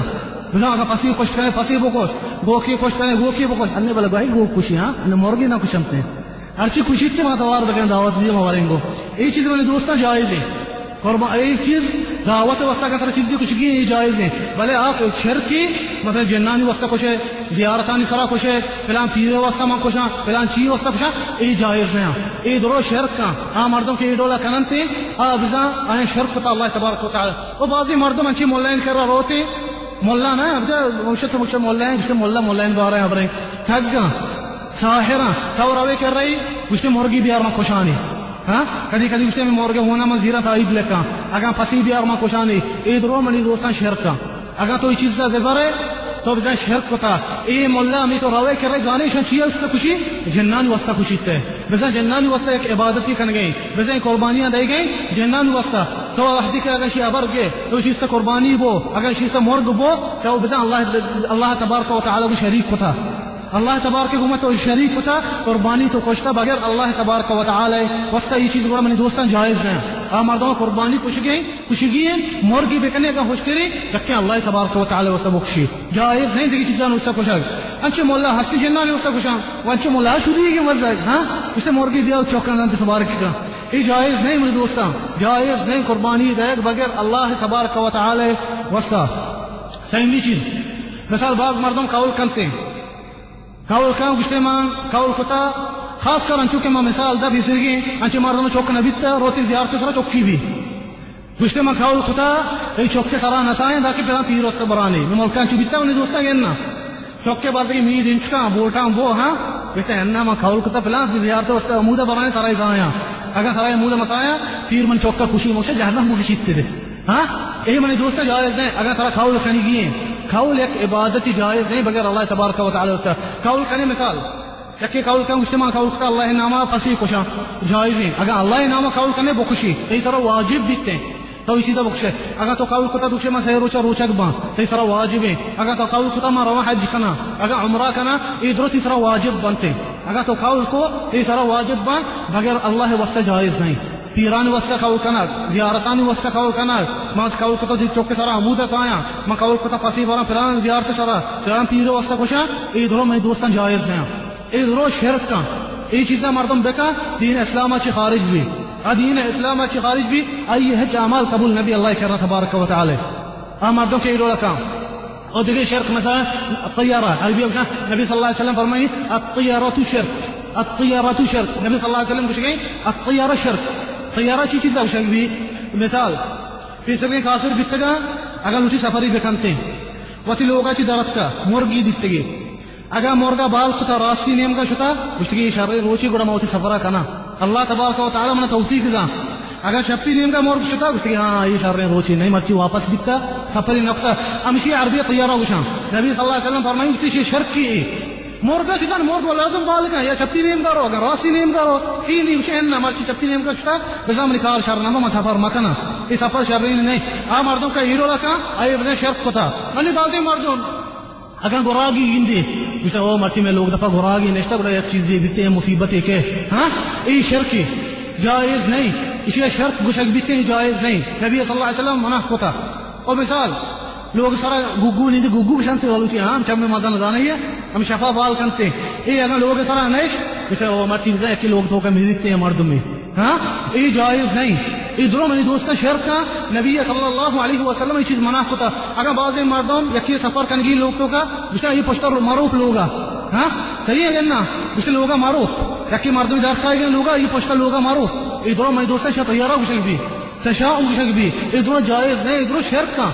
بنا اگر پسی خوش کرے پسی بکوش گو کی خوش کرے گو کی بکوش اننے بلا بھائی گو خوشی ہاں ان مرغی نہ خوشمتے ہر چیز خوشی تے ماتوار بکن دعوت دی مواریں گو یہ چیز میں دوستاں جائز ہے قربان ایک چیز دعوت واسطہ کا طرح چیز کچھ کی یہ جائز ہے بھلے آپ شرک کی مثلا جنانی واسطہ خوش ہے زیارتانی سرا خوش ہے فلان پیر واسطہ ماں خوش ہیں فلان چیز واسطہ خوش ہیں یہ جائز نہیں یہ درو شرک کا مردم کے ڈولا کنن تھے بزا آئیں شرک ہوتا اللہ تبارک و تعالی وہ بعضی مردم انچی مولین کر رہا روتے مولا نا مشت مولین جسے مولین بارے ہیں ابرے تھگا ساحرہ تو روے کر رہی جسے مرغی بیار میں خوشانی ہاں کدی کدی اس میں مرغے ہونا من زیرہ تا عید لکا اگر پسی بیار میں خوشانی عید رو منی دوستان شرک کا اگر تو یہ چیز سے ببرے تو بزن شرک ہوتا اے مولا ہمیں تو روے کر رہے جانے شان چیئے اس سے خوشی جنانی واسطہ خوشی تے بزن جنانی واسطہ ایک عبادتی کن گئی بزن قربانیاں دے گئی جنانی واسطہ تو حدی کہ اگر شی ابر گئے تو اس سے قربانی بو اگر شی سے مرغ بو تو بزن اللہ تبارک و تعالی کو شریک ہوتا اللہ تبارک و تعالی شریک ہوتا قربانی تو کوشتا بغیر اللہ تبارک و تعالی واسطہ یہ چیز بڑا منی دوستان جائز نہیں مردوں قربانی کچھ گئی مرغی بکنے کا خوش کری رکھیں اللہ تبارک و تعالی واسطہ بخشی جائز نہیں دیکھی چیزاں اس سے خوش ہے انچے مولا ہستی جنانی اس سے خوش ہیں انچے مولا شدی کی مرضی ہاں اس سے مرغی دیا چوکا نانتے سبارک کا یہ جائز نہیں میرے دوستان جائز نہیں قربانی دے بغیر اللہ تبارک و تعالی واسطہ سہمی چیز مثال بعض مردوں قول کرتے ہیں قول کام گشتے مان قول کتا خاص کر انچو کے ماں مثال دا بھی سرگی انچے مردوں چوک نبیتا روتی زیارت سرا چوکی بھی گشتے مان قول کتا ای چوک کے سرا نسائیں دا کہ پہلا پیر واسطہ برانے میں ملکان چو بیتا انہیں دوستا گئننا چوک کے بازی مید انچکا بوٹاں بو ہاں گشتے انہا مان قول کتا پہلا زیارت واسطہ مودہ برانے سرائی زایا اگر سرائی مودہ مسایا پیر من چوک کا خوشی موشا جہنم مودہ چیتے دے ہاں یہی منی دوستا جائز دیں اگر ترا قول کنی گئے قول ایک عبادتی جائز نہیں بغیر اللہ تبارک و تعالی واسطہ قول کنے مثال یکی قول کن اجتماع قول کتا اللہ نامہ پسی کشا جائز نہیں اگر اللہ نامہ قول کنے بخشی تی سر واجب بیتے ہیں تو اسی طرح بخشے اگر تو قول کتا دوشے میں سہر روچا روچک بان تی سر واجب ہے اگر تو قول کتا میں روا حج کنا اگر عمرہ کنا ادھر تی سر واجب بنتے اگر تو قول کو تی سر واجب بان بغیر اللہ واسطہ جائز نہیں پیران وسط قول کنات زیارتانی وسط قول کنات ما قول کتا دی چوک سرا عمود سایا ما قول کتا پسی بارا پلان زیارت سرا پلان پیر وسط کشا ادرو میں دوستان جائز نیا ادرو شرک کا ای چیزا مردم بکا دین اسلام چی خارج بھی دین اسلام چی خارج بھی ای ہج اعمال قبول نبی اللہ کرنا تبارک و تعالی مردم کے ادرو لکا اور دیکھیں شرک مثلا الطیارہ عربی نبی صلی اللہ علیہ وسلم فرمائیں الطیارۃ شرک الطیارۃ شرک نبی صلی اللہ علیہ وسلم کچھ کہیں الطیارہ شرک طیارہ چی چیز شرک بھی مثال فی سبیل کافر بیتگا اگر لوٹی سفری بکنتے وتی لوگا چی درت کا مرگی دیتگی اگر مرگا بال خطا راستی نیم کا شتا گشتگی شر روچی گڑا موتی سفرہ کنا اللہ تبارک و تعالی من توفیق دا اگر شپی نیم کا مرگ شتا گشتگی ہاں یہ شر روچی نہیں مرچی واپس بیتا سفری نقطہ امشی عربی طیارہ وشان نبی صلی اللہ علیہ وسلم فرمائیں گشتی شرک کی مرغا شتان مرغ لازم بالکا یا چپتی نیم دارو اگر راستی نیم دارو این وشین مرچی چپتی نیم کا شتا بزام نکال شرنامہ ما سفر مکنا یہ سفر شرین نہیں مردوں کا ہیرو لکا آئے بنے شرک کتا منی بازی مردوں اگر گراگی گندی گشتا او مرچی میں لوگ دفعہ گراگی نشتا بڑا ایک چیزیں بیتے ہیں مصیبتیں کے ہاں یہ شرکی جائز نہیں اسی شرک گشک بیتے ہیں جائز نہیں نبی صلی اللہ علیہ وسلم منع کتا اور مثال لوگ سارا گگو نہیں گگو بشانتے والو تھی ہم چم میں مادہ نہ ہے ہم شفا بال کنتے یہ اگر لوگ سارا نیش بیٹا وہ مرچی ہے کہ لوگ تو کا ملتے ہیں مرد میں ہاں یہ جائز نہیں ادھروں میں دوست شرک کا نبی صلی اللہ علیہ وسلم یہ چیز منع ہوتا اگر بعض مردوں یکی سفر کنگی لوگوں کا بیٹا یہ پشتر معروف لوگا ہاں کہیے گا نا بیٹا لوگا معروف یکی مردوں دار کھائے گئے لوگا یہ پشتر لوگا معروف ادھروں میں دوست شرط طیارہ گشک بھی تشاؤم گشک بھی ادھروں جائز نہیں ادھروں شرک کا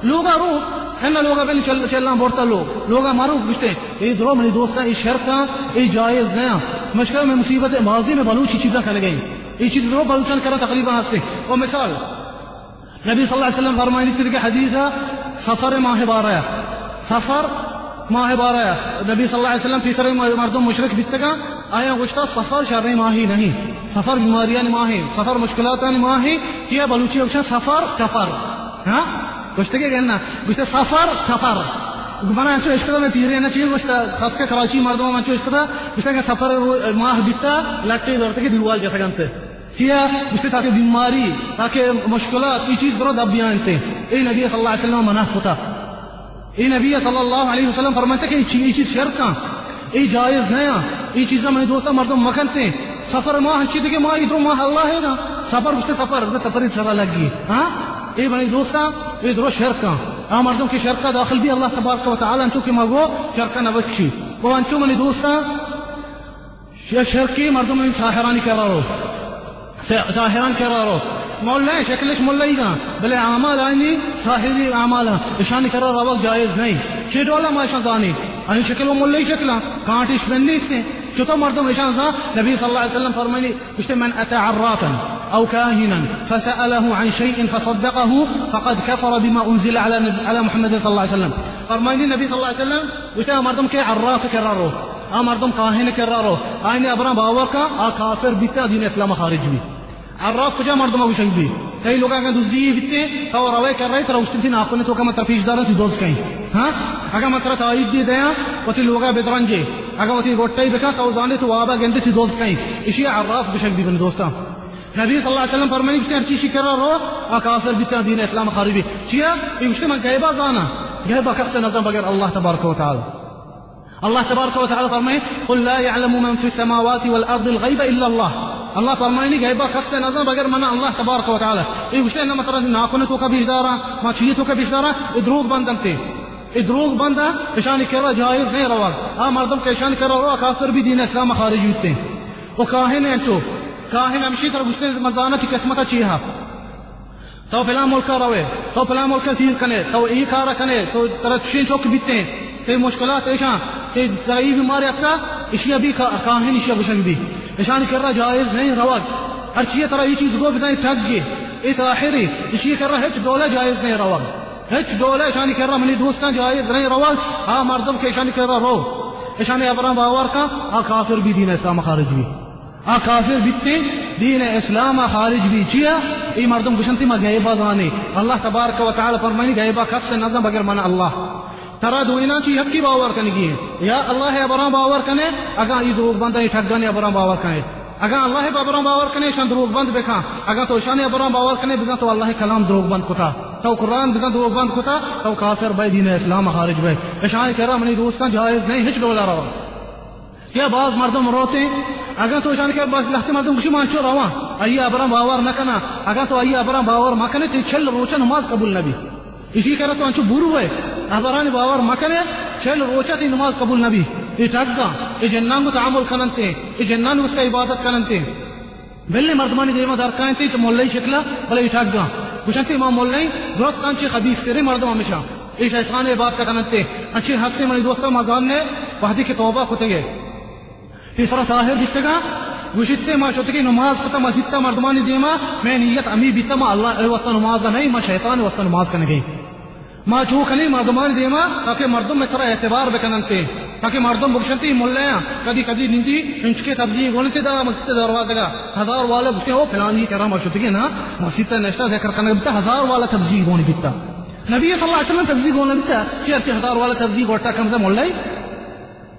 لوگا روح ہے نا لوگا پہلے چلنا بورتا لوگا معروف گشتے یہ درو منی دوست کا یہ شرک کا یہ جائز نیا مشکل میں مصیبت ماضی میں بلوچی چیزیں کر گئی یہ چیز درو بلوچن کرا تقریباً ہستے اور مثال نبی صلی اللہ علیہ وسلم فرمائے کہ حدیث ہے سفر ماہ بارہ سفر ماہ بارہ نبی صلی اللہ علیہ وسلم تیسرے مردم مشرک بیتگا آیا گشتا سفر شر ماہی نہیں سفر بیماریاں ماہی سفر مشکلات ماہی کیا بلوچی اوشا سفر کفر ہاں گشتے کے کہنا گشتے سفر سفر گمانا انچو اشکتا میں پیرے نا چاہیے گشتا خاص کے کراچی مردوں میں انچو اشکتا گشتے کہ سفر ماہ بیتا لٹے دورتے کے دیوال جاتا گنتے کیا گشتے تاکہ بیماری تاکہ مشکلات یہ چیز درو دب بیانتے اے نبی صلی اللہ علیہ وسلم منع ہوتا اے نبی صلی اللہ علیہ وسلم فرماتے کہ یہ چیز شرک کا یہ جائز نیا یہ چیزیں میں دوستا مردوں مکھنتے سفر ماہ ہنچی دے کہ ماہ ادھر ماہ اللہ ہے نا سفر گشتے سفر ہی سرا لگی ہاں اے بنی دوستا یہ درو شرک کا مردوں کی شرک کا داخل بھی اللہ تبارک و تعالی انچو کی مگو شرک نوچی وہ انچو منی دوستا شرکی مردوں میں ساحرانی کرا رو ساحران کرا رو مولا شکلش مولا ہی گا بلے اعمال آئینی ساحری اعمال اشانی کرا رو وقت جائز نہیں شیڈ والا معاشہ زانی آئین شکل و مولا ہی شکلا کانٹش بننی اس نے چطور مردم اشان زا نبی صلی اللہ علیہ وسلم فرمائنی کشتے من اتا عرافا او كاهنا فسأله عن شيء فصدقه فقد كفر بما انزل على محمد صلى الله عليه وسلم فرمائنی نبی صلی اللہ علیہ وسلم کشتے مردم کے عراف کرا رو مردم کاہن کرا رو آئین ابرا باور کا کافر بیتا دین اسلام خارج بھی عراف کجا مردم اوشنگ بھی کئی لوگ اگر دوزی بیتے تو روے کر رہے ترا اشتن تھی ناکنے تو کا مطلب پیش دارن تھی دوز کہیں ہاں اگر مطلب تائید دی دیا وتی لوگا بیدرنجے اگر وتی گوٹائی بکا تو زانے تو وابا گندے تھی دوز کہیں اسی عراف بشنگ بھی بن دوستا نبی صلی اللہ علیہ وسلم فرمانی کشتے ہر چیزی کر رو کافر بیتا دین اسلام خارج بھی چیا یہ کشتے میں غیبہ زانا غیبہ کخص نظم بغیر اللہ تبارک و تعالی اللہ تبارک و تعالی فرمائے قل لا يعلم من في السماوات والارض الغيب الا الله اللہ فرمائنی غیبہ کس سے نظر بغیر منا اللہ تبارک و تعالی یہ گشتے نا مطلب ناکنے تو کا بیش دارا ما چیئے تو کا بیش دارا ادروگ بندنتے ادروگ بندہ اشانی کرا جائز نہیں روا مردم کے اشانی کرا روا کافر بھی دین اسلام خارج ہوتے وہ کاہن انچو کاہن ہمشی طرح گشتے مزانہ کی قسمتا چیہا تو فلا ملکہ روے تو فلا ملکہ سیر کنے تو ای کارا کنے تو طرح تشین چوک بیتے تے مشکلات ایشان تے ذرائی بیماری اکتا اشیاء بھی کاہن اشیاء گشنگ بھی اشان کر رہا جائز نہیں روا ہر چیز طرح یہ چیز گو بزائیں ٹھگ گئے اس آخری اشیاء کر رہا ہچ ڈولہ جائز نہیں روا ہچ ڈولہ اشانی کر رہا منی دوستان جائز نہیں روا مردم کے اشانی کر رہا رو اشانی ابرام باور کا کافر بھی دین اسلام خارج بھی کافر بیتے دین اسلام خارج بھی چیا ای مردم گشنتی ما غیبہ زانے اللہ تبارک و تعالی فرمائنی غیبہ کس سے نظم بغیر من اللہ ترا دوینا چی حق کی باور کنگی ہے یا اللہ ہے ابرام باور کنے اگا یہ دروغ بندہ یہ ٹھگانے ابرام باور کنے اگر اللہ بابران باور کنے شان دروغ بند بکا اگر تو شان ابران باور کنے بزن تو اللہ کلام دروغ بند کتا تو قرآن بزن دروغ بند کتا تو کافر بے دین اسلام خارج بے اشان کہہ رہا منی دوستان جائز نہیں ہچ ڈولا روا یا بعض مردم روتے اگر تو شان کہ بس لہتے مردم کچھ مانچو روا ای ابران باور نہ کنا اگر تو ای ابران باور ما کنے تی چل روچا نماز قبول نبی اسی کہہ رہا تو انچو بورو ہے ابران باور ما کنے چل روچا تی نماز قبول نبی یہ ٹگا یہ جنان کو تعامل کننتے یہ جنان اس کا عبادت کننتے بلے مردمانی دیما دار کانتے چ مولی شکلا بلے یہ ٹگا گشنتے ما مولی درست کانچے خبیث تیرے مردم ہمیشہ یہ شیطان عبادت کا کننتے اچھی ہنستے منی دوستا مازان نے وحدی کی توبہ کتے گئے تیسرا ساحر دکھتے گا گوشتے ما شوتکی نماز کتا مسجدتا مردمانی دیما میں نیت امی بیتا ما اللہ واسطہ نماز نہیں ما شیطان واسطہ نماز کرنے گئی ما چوکنی مردمانی دیما تاکہ مردم میں سرا اعتبار بکننتے تاکہ مردم بکشنتی ملیاں کدی کدی نندی انچکے تبزیگ ہونتے دا مسجد دروازے گا ہزار والا گشتے ہو پلانی کرا ما شوتکی نا مسجد نشتا ذکر کرنے بیتا ہزار والا تبزیگ ہونے بیتا نبی صلی اللہ علیہ وسلم تبزیگ ہونے بیتا چیرتی ہزار والا تبزیگ ہوتا کم سے ملائی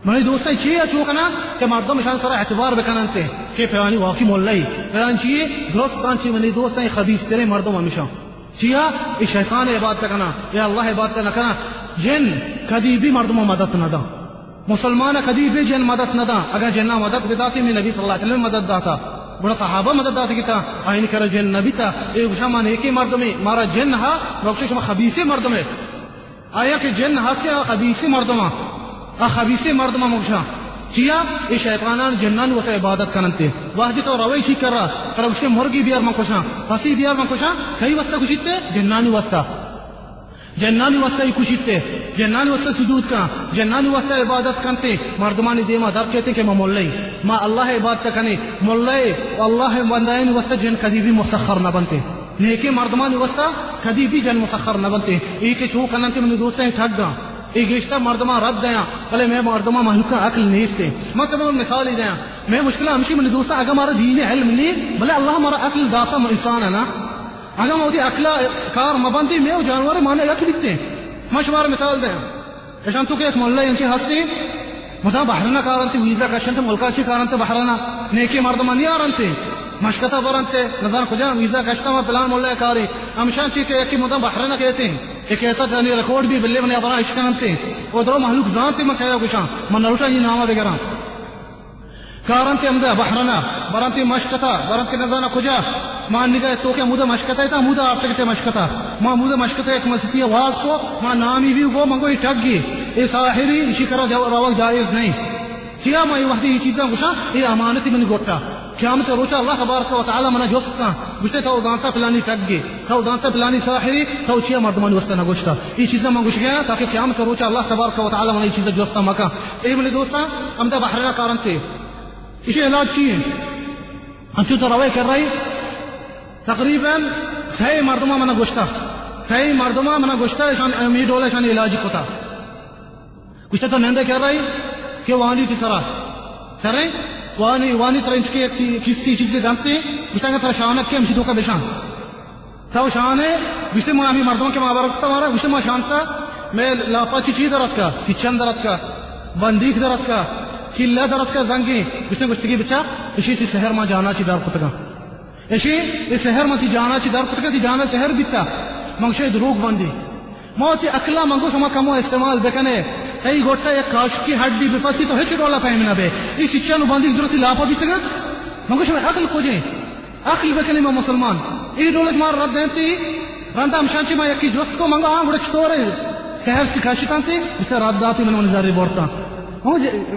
منی دوستا چیئے چوکنا کہ مردم شان سرا اعتبار بکننتے کہ پیانی واقعی مولائی پیان چیئے درست کانچی منی دوستا خبیث تیرے مردم ہمیشہ چیا یہ شیطان عبادت کنا یا اللہ عبادت نہ کنا جن کدی بھی مردم مدد نہ دا مسلمان کدی بھی جن مدد نہ دا اگر جنہ مدد بداتی میں نبی صلی اللہ علیہ وسلم مدد داتا بڑا صحابہ مدد داتا کتا آئین کر جن نبی تا ایک شامان ایک مردمی مارا جن ہا وقت شما خبیث مردم ہے آیا کہ جن ہاستے خبیث مردمہ خبیث مردمہ مکشا چیا یہ شیطانان جنان وسا عبادت کننتے واحد تو رویشی کر رہا پر اس کے مرغی بیار من کشا پسی بیار من کشا کئی واسطہ کشیتے جنانی واسطہ ہی کشیتے جنانی واسطہ سجود کا جنانی واسطہ عبادت کنتے مردمانی دیما در کہتے کہ ما مولائی ما اللہ عبادت کنے مولائی اللہ بندائن واسطہ جن کدی بھی مسخر نہ بنتے نیکے مردمانی واسطہ کدی بھی جن مسخر نہ بنتے ایک چو کننتے من دوستیں ٹھگ گا ایک رشتہ مردمہ رد دیا بلے میں مردمہ محلوق کا عقل نیستے میں تمہیں مثال ہی دیا میں مشکلہ ہمشی من دوستا اگر ہمارا دین علم نہیں بلے اللہ ہمارا عقل داتا انسان ہے نا اگر ہم عقل کار مبندی میں جانور مانے یا کی دکھتے میں شمار مثال دیا اشان تو کہ ایک مولا انچی ہستی مطلب بحرنا کارنتے ویزا کشنتے ملکا چی کارنتے بحرنا نیکی مردمہ نہیں آرنتے مشکتا برنتے نظر خجا ویزا کشتا میں پلان مولا کاری ہمشان چی کہ ایک مطلب بحرنا کہتے ہیں ایک ایسا جانی ریکارڈ بھی بلے میں اپنا اشکننتے ادھرو محلوق زانتے میں کہا کچھا من نروٹا یہ نامہ بگران کارنتے امدہ بحرنا برانتے مشکتا برانتے نظانا کجا مان نگاہ تو کہ مودہ مشکتا ہے تا مودہ آپ تکتے مشکتا ماں مودہ مشکتا ایک مسیحی آواز کو ماں نامی بھی وہ منگو یہ ٹک گی یہ ساحری اسی کرا روک جائز نہیں کیا ماں یہ وحدی یہ چیزاں کچھا یہ امانتی من گوٹا قیامت روچا اللہ تبارک و تعالی منا جوستا گشتے تھا ادانتا پلانی ٹک گی تھا ادانتا پلانی ساحری تھا چیا مردمانی وسطہ نہ گوشتا یہ چیزیں میں گوش گیا تاکہ قیامت روچا اللہ تبارک و تعالی منا یہ چیزیں جوستا مکا اے میرے دوستا ہم دا بحرنا کارنتے اسی علاج چیئے ہنچو تو روے کر رہی تقریباً صحیح مردمہ منا گوشتا صحیح مردمہ منا گوشتا شان امید ہولا شان علاج کتا گوشتا تو نندے کر رہی کہ وانی تیسرا کر رہی وانی ترنچ کے کسی چیز سے جانتے ہیں گوشتا کہ ترا شانت کے ہمشی دھوکا بشان تا وہ شان ہے گوشتے ماں ہمیں مردمہ کے مابارک تا مارا گوشتے ماں شانتا میں لاپا چی درد کا چچن درد کا بندیک درد کا کلہ درد کا زنگی گوشتے گوشتے کی بچا اسی تی سہر ماں جانا چی دار کتگا اسی اس سہر ماں تی جانا چی دار کتگا تی جانا سہر بیتا منگشے دروگ بندی موتی اکلا منگو شما کمو استعمال بکنے ای گوٹا یک کاش کی ہڈی بپسی تو ہچ رولا پہمنا بے اس چچن بندی ضرورت لاپا بیتگا منگو شما عقل کجے عقل بکنے میں مسلمان ای دولت مار رد دینتی رندا مشانچی ما یکی جوست کو منگو ہاں بڑا چطورے سہر تی کاشتانتی اس سے رد داتی من نظاری بورتا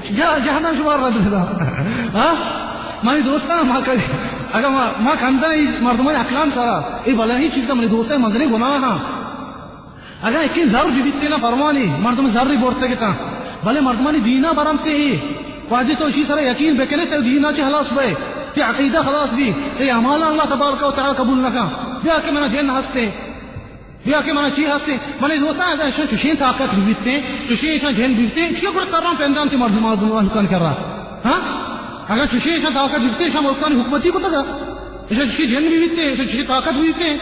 جہنم شمار رد دا ہاں مانی دوستا اگر ما کھندا مردمان اکلان سارا ای بلا ہی چیزا منی دوستا مزنی گناہ ہاں اگر ایک ضرور جدیدتے نا فرمانی مردم ضروری بورتے گتا بھلے مردمانی دینا برانتے ہی واجی تو اسی سارا یقین بکنے تے دینا چی خلاص بے تی عقیدہ خلاص بھی تی عمالا اللہ تبارک و تعالی قبول نکا بیا کہ منا جن ہستے بیا کہ منا چی ہستے منی دوستا اگر شن چشین طاقت بیتے چشین شن جن بیتے چی اگر کرنا پیندان تی مردم حکان کر رہا ہاں اگر چشین شن طاقت بیتے شن ملکانی حکمتی کو تگا چشین جن بیتے چشین طاقت بیتے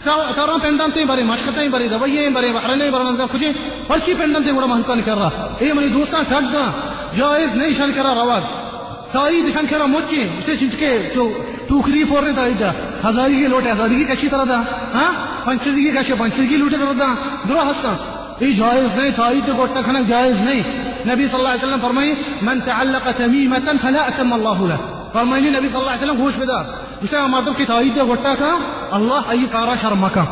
کاروں پینڈانتے بارے مشکتیں بارے دوائیں بارے بحرنے بارے نظر کچھ پرچی پینڈانتے بڑا محکان کر رہا اے منی دوستان ٹھگ دا جائز نہیں شان کرا رواج تایید شان کرا موچی اسے چنچکے تو ٹوکری پورنے تایید ہزاری کے لوٹے ہزاری کی کچی طرح دا ہاں پنچدی کی کچی پنچدی کی لوٹے طرح دا درو ہستا یہ جائز نہیں تایید گوٹا کھنا جائز نہیں نبی صلی اللہ علیہ وسلم فرمائی من تعلق تمیمتا فلا اتم اللہ له فرمائی نبی صلی اللہ علیہ وسلم گوش بدا اسے مردم کی تایید گوٹا کا اللہ ای کارا شرمکا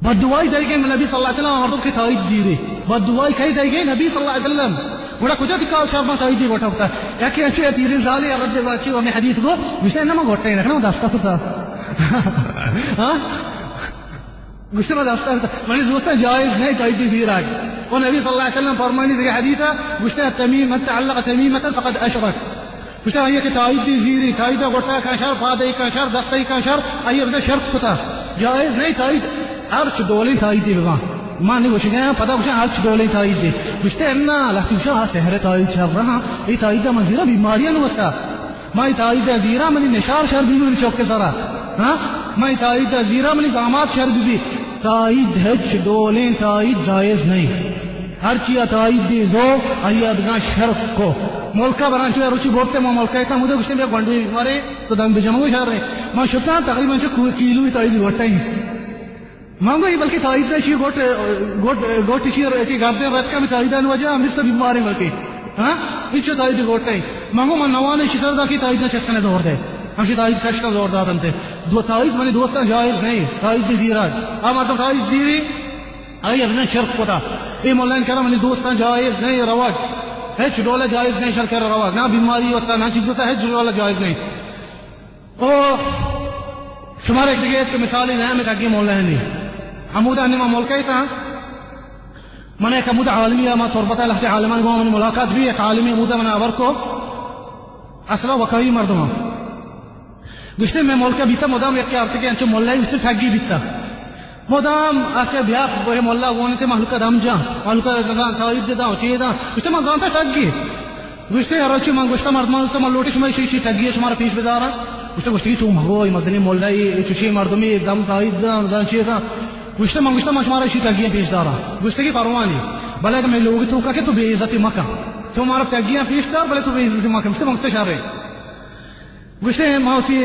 بدعائی دے گئے نبی صلی اللہ علیہ وسلم مردم کی تایید زیرے بدعائی کہیں دے گئے نبی صلی اللہ علیہ وسلم ولا کجا دکاو شرما تایید گوٹا ہوتا یا کہ اچھے تیرین زالے رد واچی و میں حدیث کو اسے نما گوٹا ہی رکھنا دستا ہوتا ہاں گوشت ما دستا ہوتا میں دوستا جائز نہیں تایید زیرا وہ نبی صلی اللہ علیہ وسلم فرمانی ذی حدیثا گوشت تمیم من تعلق تمیمتا فقد اشرک گوشت یہ کہ تایید زیری تایید گوٹا کا شر فادی کا شر دستی کا شر ای بدا شرک ہوتا جائز نہیں تایید ارچ دولین تایید بگا ما نہیں گوشگا پتہ گوشت ارچ دولین تایید دے گوشت ان لختوشا سحر تایید شر رہا ای تایید مزیرا بیماریاں نوستا ما تایید زیرا منی نشار شر بھی چوک کے سرا ہاں ما تایید زیرا منی زامات شر بھی تایید ہچ دولین تایید جائز نہیں ہر چیز تایید دی زو ایا بنا شرک کو ملکہ برانچو روچی بورتے ما ملکہ تا مودے گوشت میں گنڈی مارے تو دم بجمو شر رہے ما شتا تقریبا کیلو تایید گوٹا ہی مانگو یہ بلکہ تایید شی گوٹ گوٹ گوٹ شی کی گردے رات کا میں تایید ان وجہ ہم اس بیماری بلکہ ہاں یہ تایید گوٹا ہی مانگو من نوانے شسر دا کی تایید چسکنے دور دے ہم شی تایید کشتا دور دادن تے دو تایید منی دوستا جائز نہیں تایید زیرا اما تو تایید زیری ای ابن شرک پتا اے مولانا کرام منی دوستا جائز نہیں رواج ہے چڈولا جائز نہیں شرک رواج نہ بیماری وستا نہ چیزوں سے ہے چڈولا جائز نہیں او شمار ایک دیگه مثالی ہے میں کہ مولانا نہیں عمودہ انما ملکہ تھا من ایک عمودہ عالمیہ ما تربطہ لحظہ عالمان گوہ من ملاقات بھی ایک عالمی عمودہ من آور کو اصلا وقعی مردمہ گشتے میں ملکہ بیتا مدام یک ارتے کہ انچو مولائی بیتا ٹھگی بیتا مدام آکے بیاق بوہے مولا گونے تے محلوکہ دم جا محلوکہ دزان تایید دے دا چیئے دا گشتے میں زانتا ٹھگی گشتے ارچو من گشتا مردمان سے من لوٹی شمائی شیشی ٹھگی شمارا پیش بدارا گشتے گشتی چو مہوئی مزنی مولائی چوشی مردمی دم تایید دا نزان چیئے دا گشتے من شمارا شی ٹھگیاں پیش دارا گشتے کی پروانی بلے کہ میں لوگی تو کہا کہ تو بے عزتی مکہ تو ہمارا ٹھگیاں پیش دار بلے تو بے عزتی مکہ گشتے منگتے شار رہے گشتے میں اسی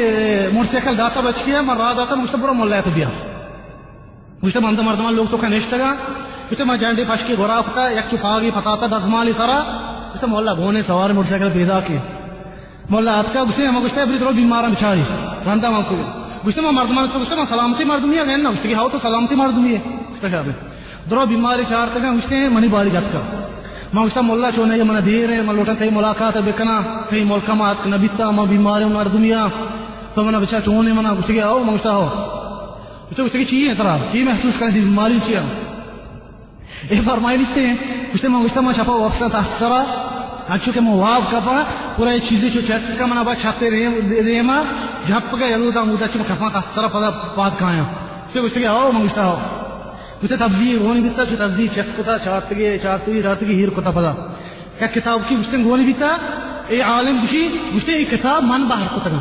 موٹرسائیکل داتا بچ گیا میں راہ داتا گشتے برا مولا تو بیا گشتے مندہ مردمان لوگ تو کا نشتا گا گشتے میں جانڈی پاش کی گورا کتا یک تو پاگی پتاتا دزمالی سرا گشتے مولا گونے سوار موٹرسائیکل پیدا کی مولا آت کا گشتے ہم گشتے بری درو بیمارا بچاری رندہ ماں کو گشتے میں مردمان سے گشتے میں سلامتی مردمی ہے نا گشتے کی ہاو تو سلامتی مردمی ہے درو بیماری چارتے گا گشتے منی باری جات کا میں گشتا مولا چونے یہ من دیر ہے میں لوٹا کئی ملاقات بکنا کئی ملکہ مات نبیتا میں بیماری مردمیا تو میں بچا چونے منا گشتے کی آو میں گشتا ہو گشتے کی چیئے ترا چیئے محسوس کرنے تھی بیماری چیئے اے فرمائی لیتے ہیں گشتے میں گشتا میں چھپا وفسا تحت سرا اچھو کہ میں واب کپا پورا یہ چیزیں چو چیست کا منا با چھاتے ریما جھپ کا یلو دا مودا چھو کپا تحت سرا پدا پاد کھایا گشتے کی آو میں گشتا ہو گشتے تبزیر گونی بیتا چھو تبزیر چیست کتا چارتگی ہیر کتا پدا کہ کتاب کی گشتے گونی بیتا اے عالم گشتے یہ کتاب من باہر کتا گا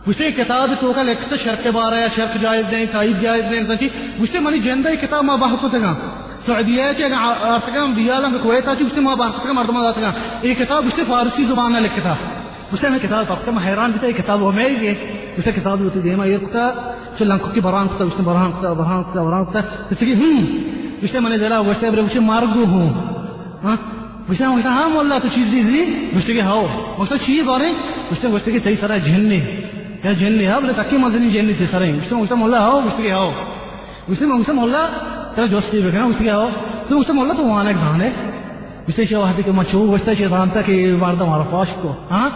گشتے یہ کتاب تو کا لکھتا شرک بارا یا شرک جائز نہیں تائید جائز نہیں انسان چی گشتے منی جندہ یہ کتاب ما باہر کتا گا سعودیہ ہے کہ آرتگام بیالا کویتا چی گشتے ما باہر کتا گا مردم آتا گا یہ کتاب گشتے فارسی زبانہ لکھتا گشتے میں کتاب پاکتا میں حیران بیتا یہ کتاب وہ میں گئے گشتے کتاب ہوتی دیما یہ کتا چو لنکو کی بران کتا گشتے بران کتا گشتے کی گشتے منی دلا گشتے برے گشتے مارگو ہوں گشتے میں گشتے ہاں مولا تو چیز دی گشتے کی ہاو گشتے چیز بارے گشتے کی تی سرا جھنی یا جھنی ہاں بلے سکی مزنی جھنی تی سرا گشتے مولا ہاو گشتے کی ہاو گشتے مولا ترا جوستی بکنا گشتے کی ہاو تو گشتے مولا تو وانا ایک دھانے گشتے چاہ وحدی کہ مچو گشتے چاہ دھانتا کہ ماردا مارا پاش کو ہاں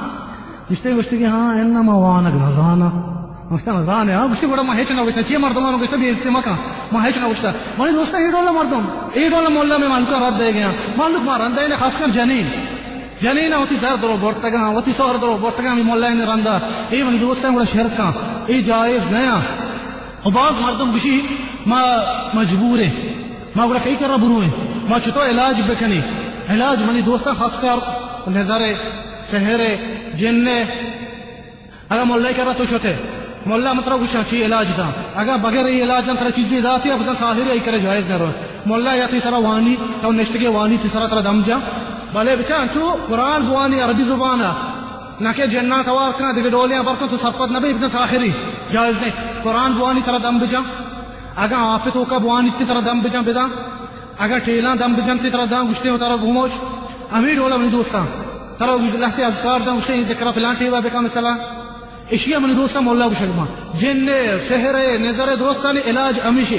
گشتے کی ہاں انما وانا ایک نظانا گشتے نظانے ہاں گشتے بڑا ماں ہیچنا گشتے چیئے مردمان گشتے بیزتی مکا ماں ہیچنا گشتے مانی دوستا ایڈ والا مردم ایڈ والا مولا میں مالکا رد دے گیا مالک ماں رندہ انہیں خاص کر جنین ہوتی سر درو بورتا گا ہوتی سور درو بورتا گا میں مولا انہیں رندہ اے منی دوستا ہے بڑا شرکا اے جائز گیا اور بعض مردم گشی ما مجبور ہے ما بڑا کئی کرا برو ہے ما چھتو علاج بکنی علاج منی دوستا خاص کر نظر سحر جن اگر مولا کرا تو چھتے مولا مطلب کچھ اچھی علاج تھا اگر بغیر یہ علاج ترا چیزیں ذاتی اب ساحر ای کرے جائز نہ رو مولا یا تیسرا وانی تو نشت کے وانی تیسرا ترا دم جا بھلے بچان تو قرآن بوانی عربی زبانہ نہ کہ جنات وار کنا دیگه ڈولیاں برکن تو سرپت نبی بزنس آخری جائز نہیں قرآن بوانی طرح دم بجا اگر آفتوں کا بوانی تی طرح دم بجا بدا اگر ٹھیلاں دم بجن تی طرح دم گشتے ہو طرح گھوموش امیر ڈولا منی دوستان طرح لہتے اذکار دم گشتے ذکرہ فلان ٹھیوا بکا مثلا اشیاء منی دوستان مولا گشگما جن سحر نظر دوستان علاج امیشی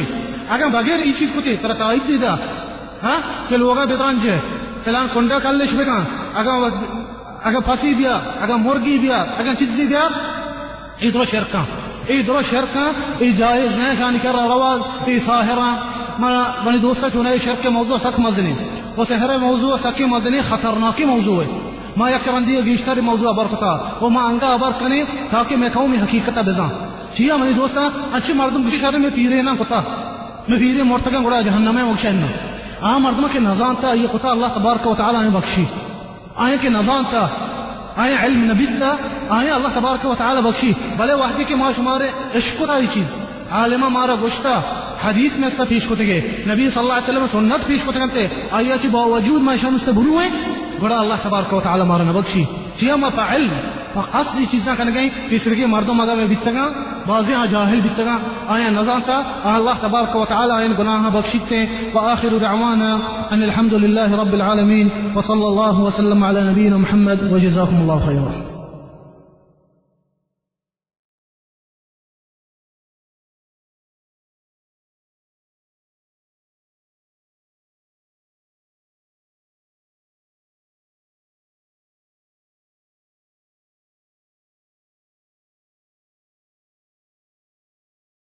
اگر بغیر ای چیز کتی طرح تائید دیدا ہاں کہ لوگا بدران جے فلان کنڈا کلش بکا اگر پھنسی بیا اگر مرگی بیا اگر چیزی بیا ای درو شرکاں ای جائز نہیں شانی کر رواز ای ساہراں منی دوستا چونے شرک کے موضوع سخت مزنی وہ سحر موضوع سکی مزنی خطرناکی موضوع ہے ما یک رندی گیشتر موضوع برکتا وہ ما انگا برکنی تاکہ میں کہوں میں حقیقتہ بزاں چیا منی دوستا اچھی مردم کچھ شہر میں پیرے نہ کتا میں پیرے مرتگا گڑا جہنم ہے مکشن آ مردم کے نظام تا یہ کتا اللہ تبارک و تعالی نے بخشی آئیں کے نظام تا آئیں علم نبی تا آئیں اللہ تبارک و تعالی بخشی بلے وحدی کے ما شمارے عشق تا یہ چیز عالمہ مارا گشتا حدیث میں اس کا پیش کتے گئے نبی صلی اللہ علیہ وسلم سنت پیش کتے گئے آیا چی باوجود ما شان اس بنو ہیں گڑا اللہ تبارک و تعالی مارا نبخشی چیا ما پا علم پا قصدی چیزاں کن گئیں اس رکی مردم اگا میں بیتگا بعضی جاہل بیتگا آیا نظام تا اللہ تبارک و تعالی آئین گناہ بخشیتے وآخر دعوانا ان الحمد للہ رب العالمین وصلی اللہ وسلم علی نبینا محمد وجزاکم اللہ خیرا.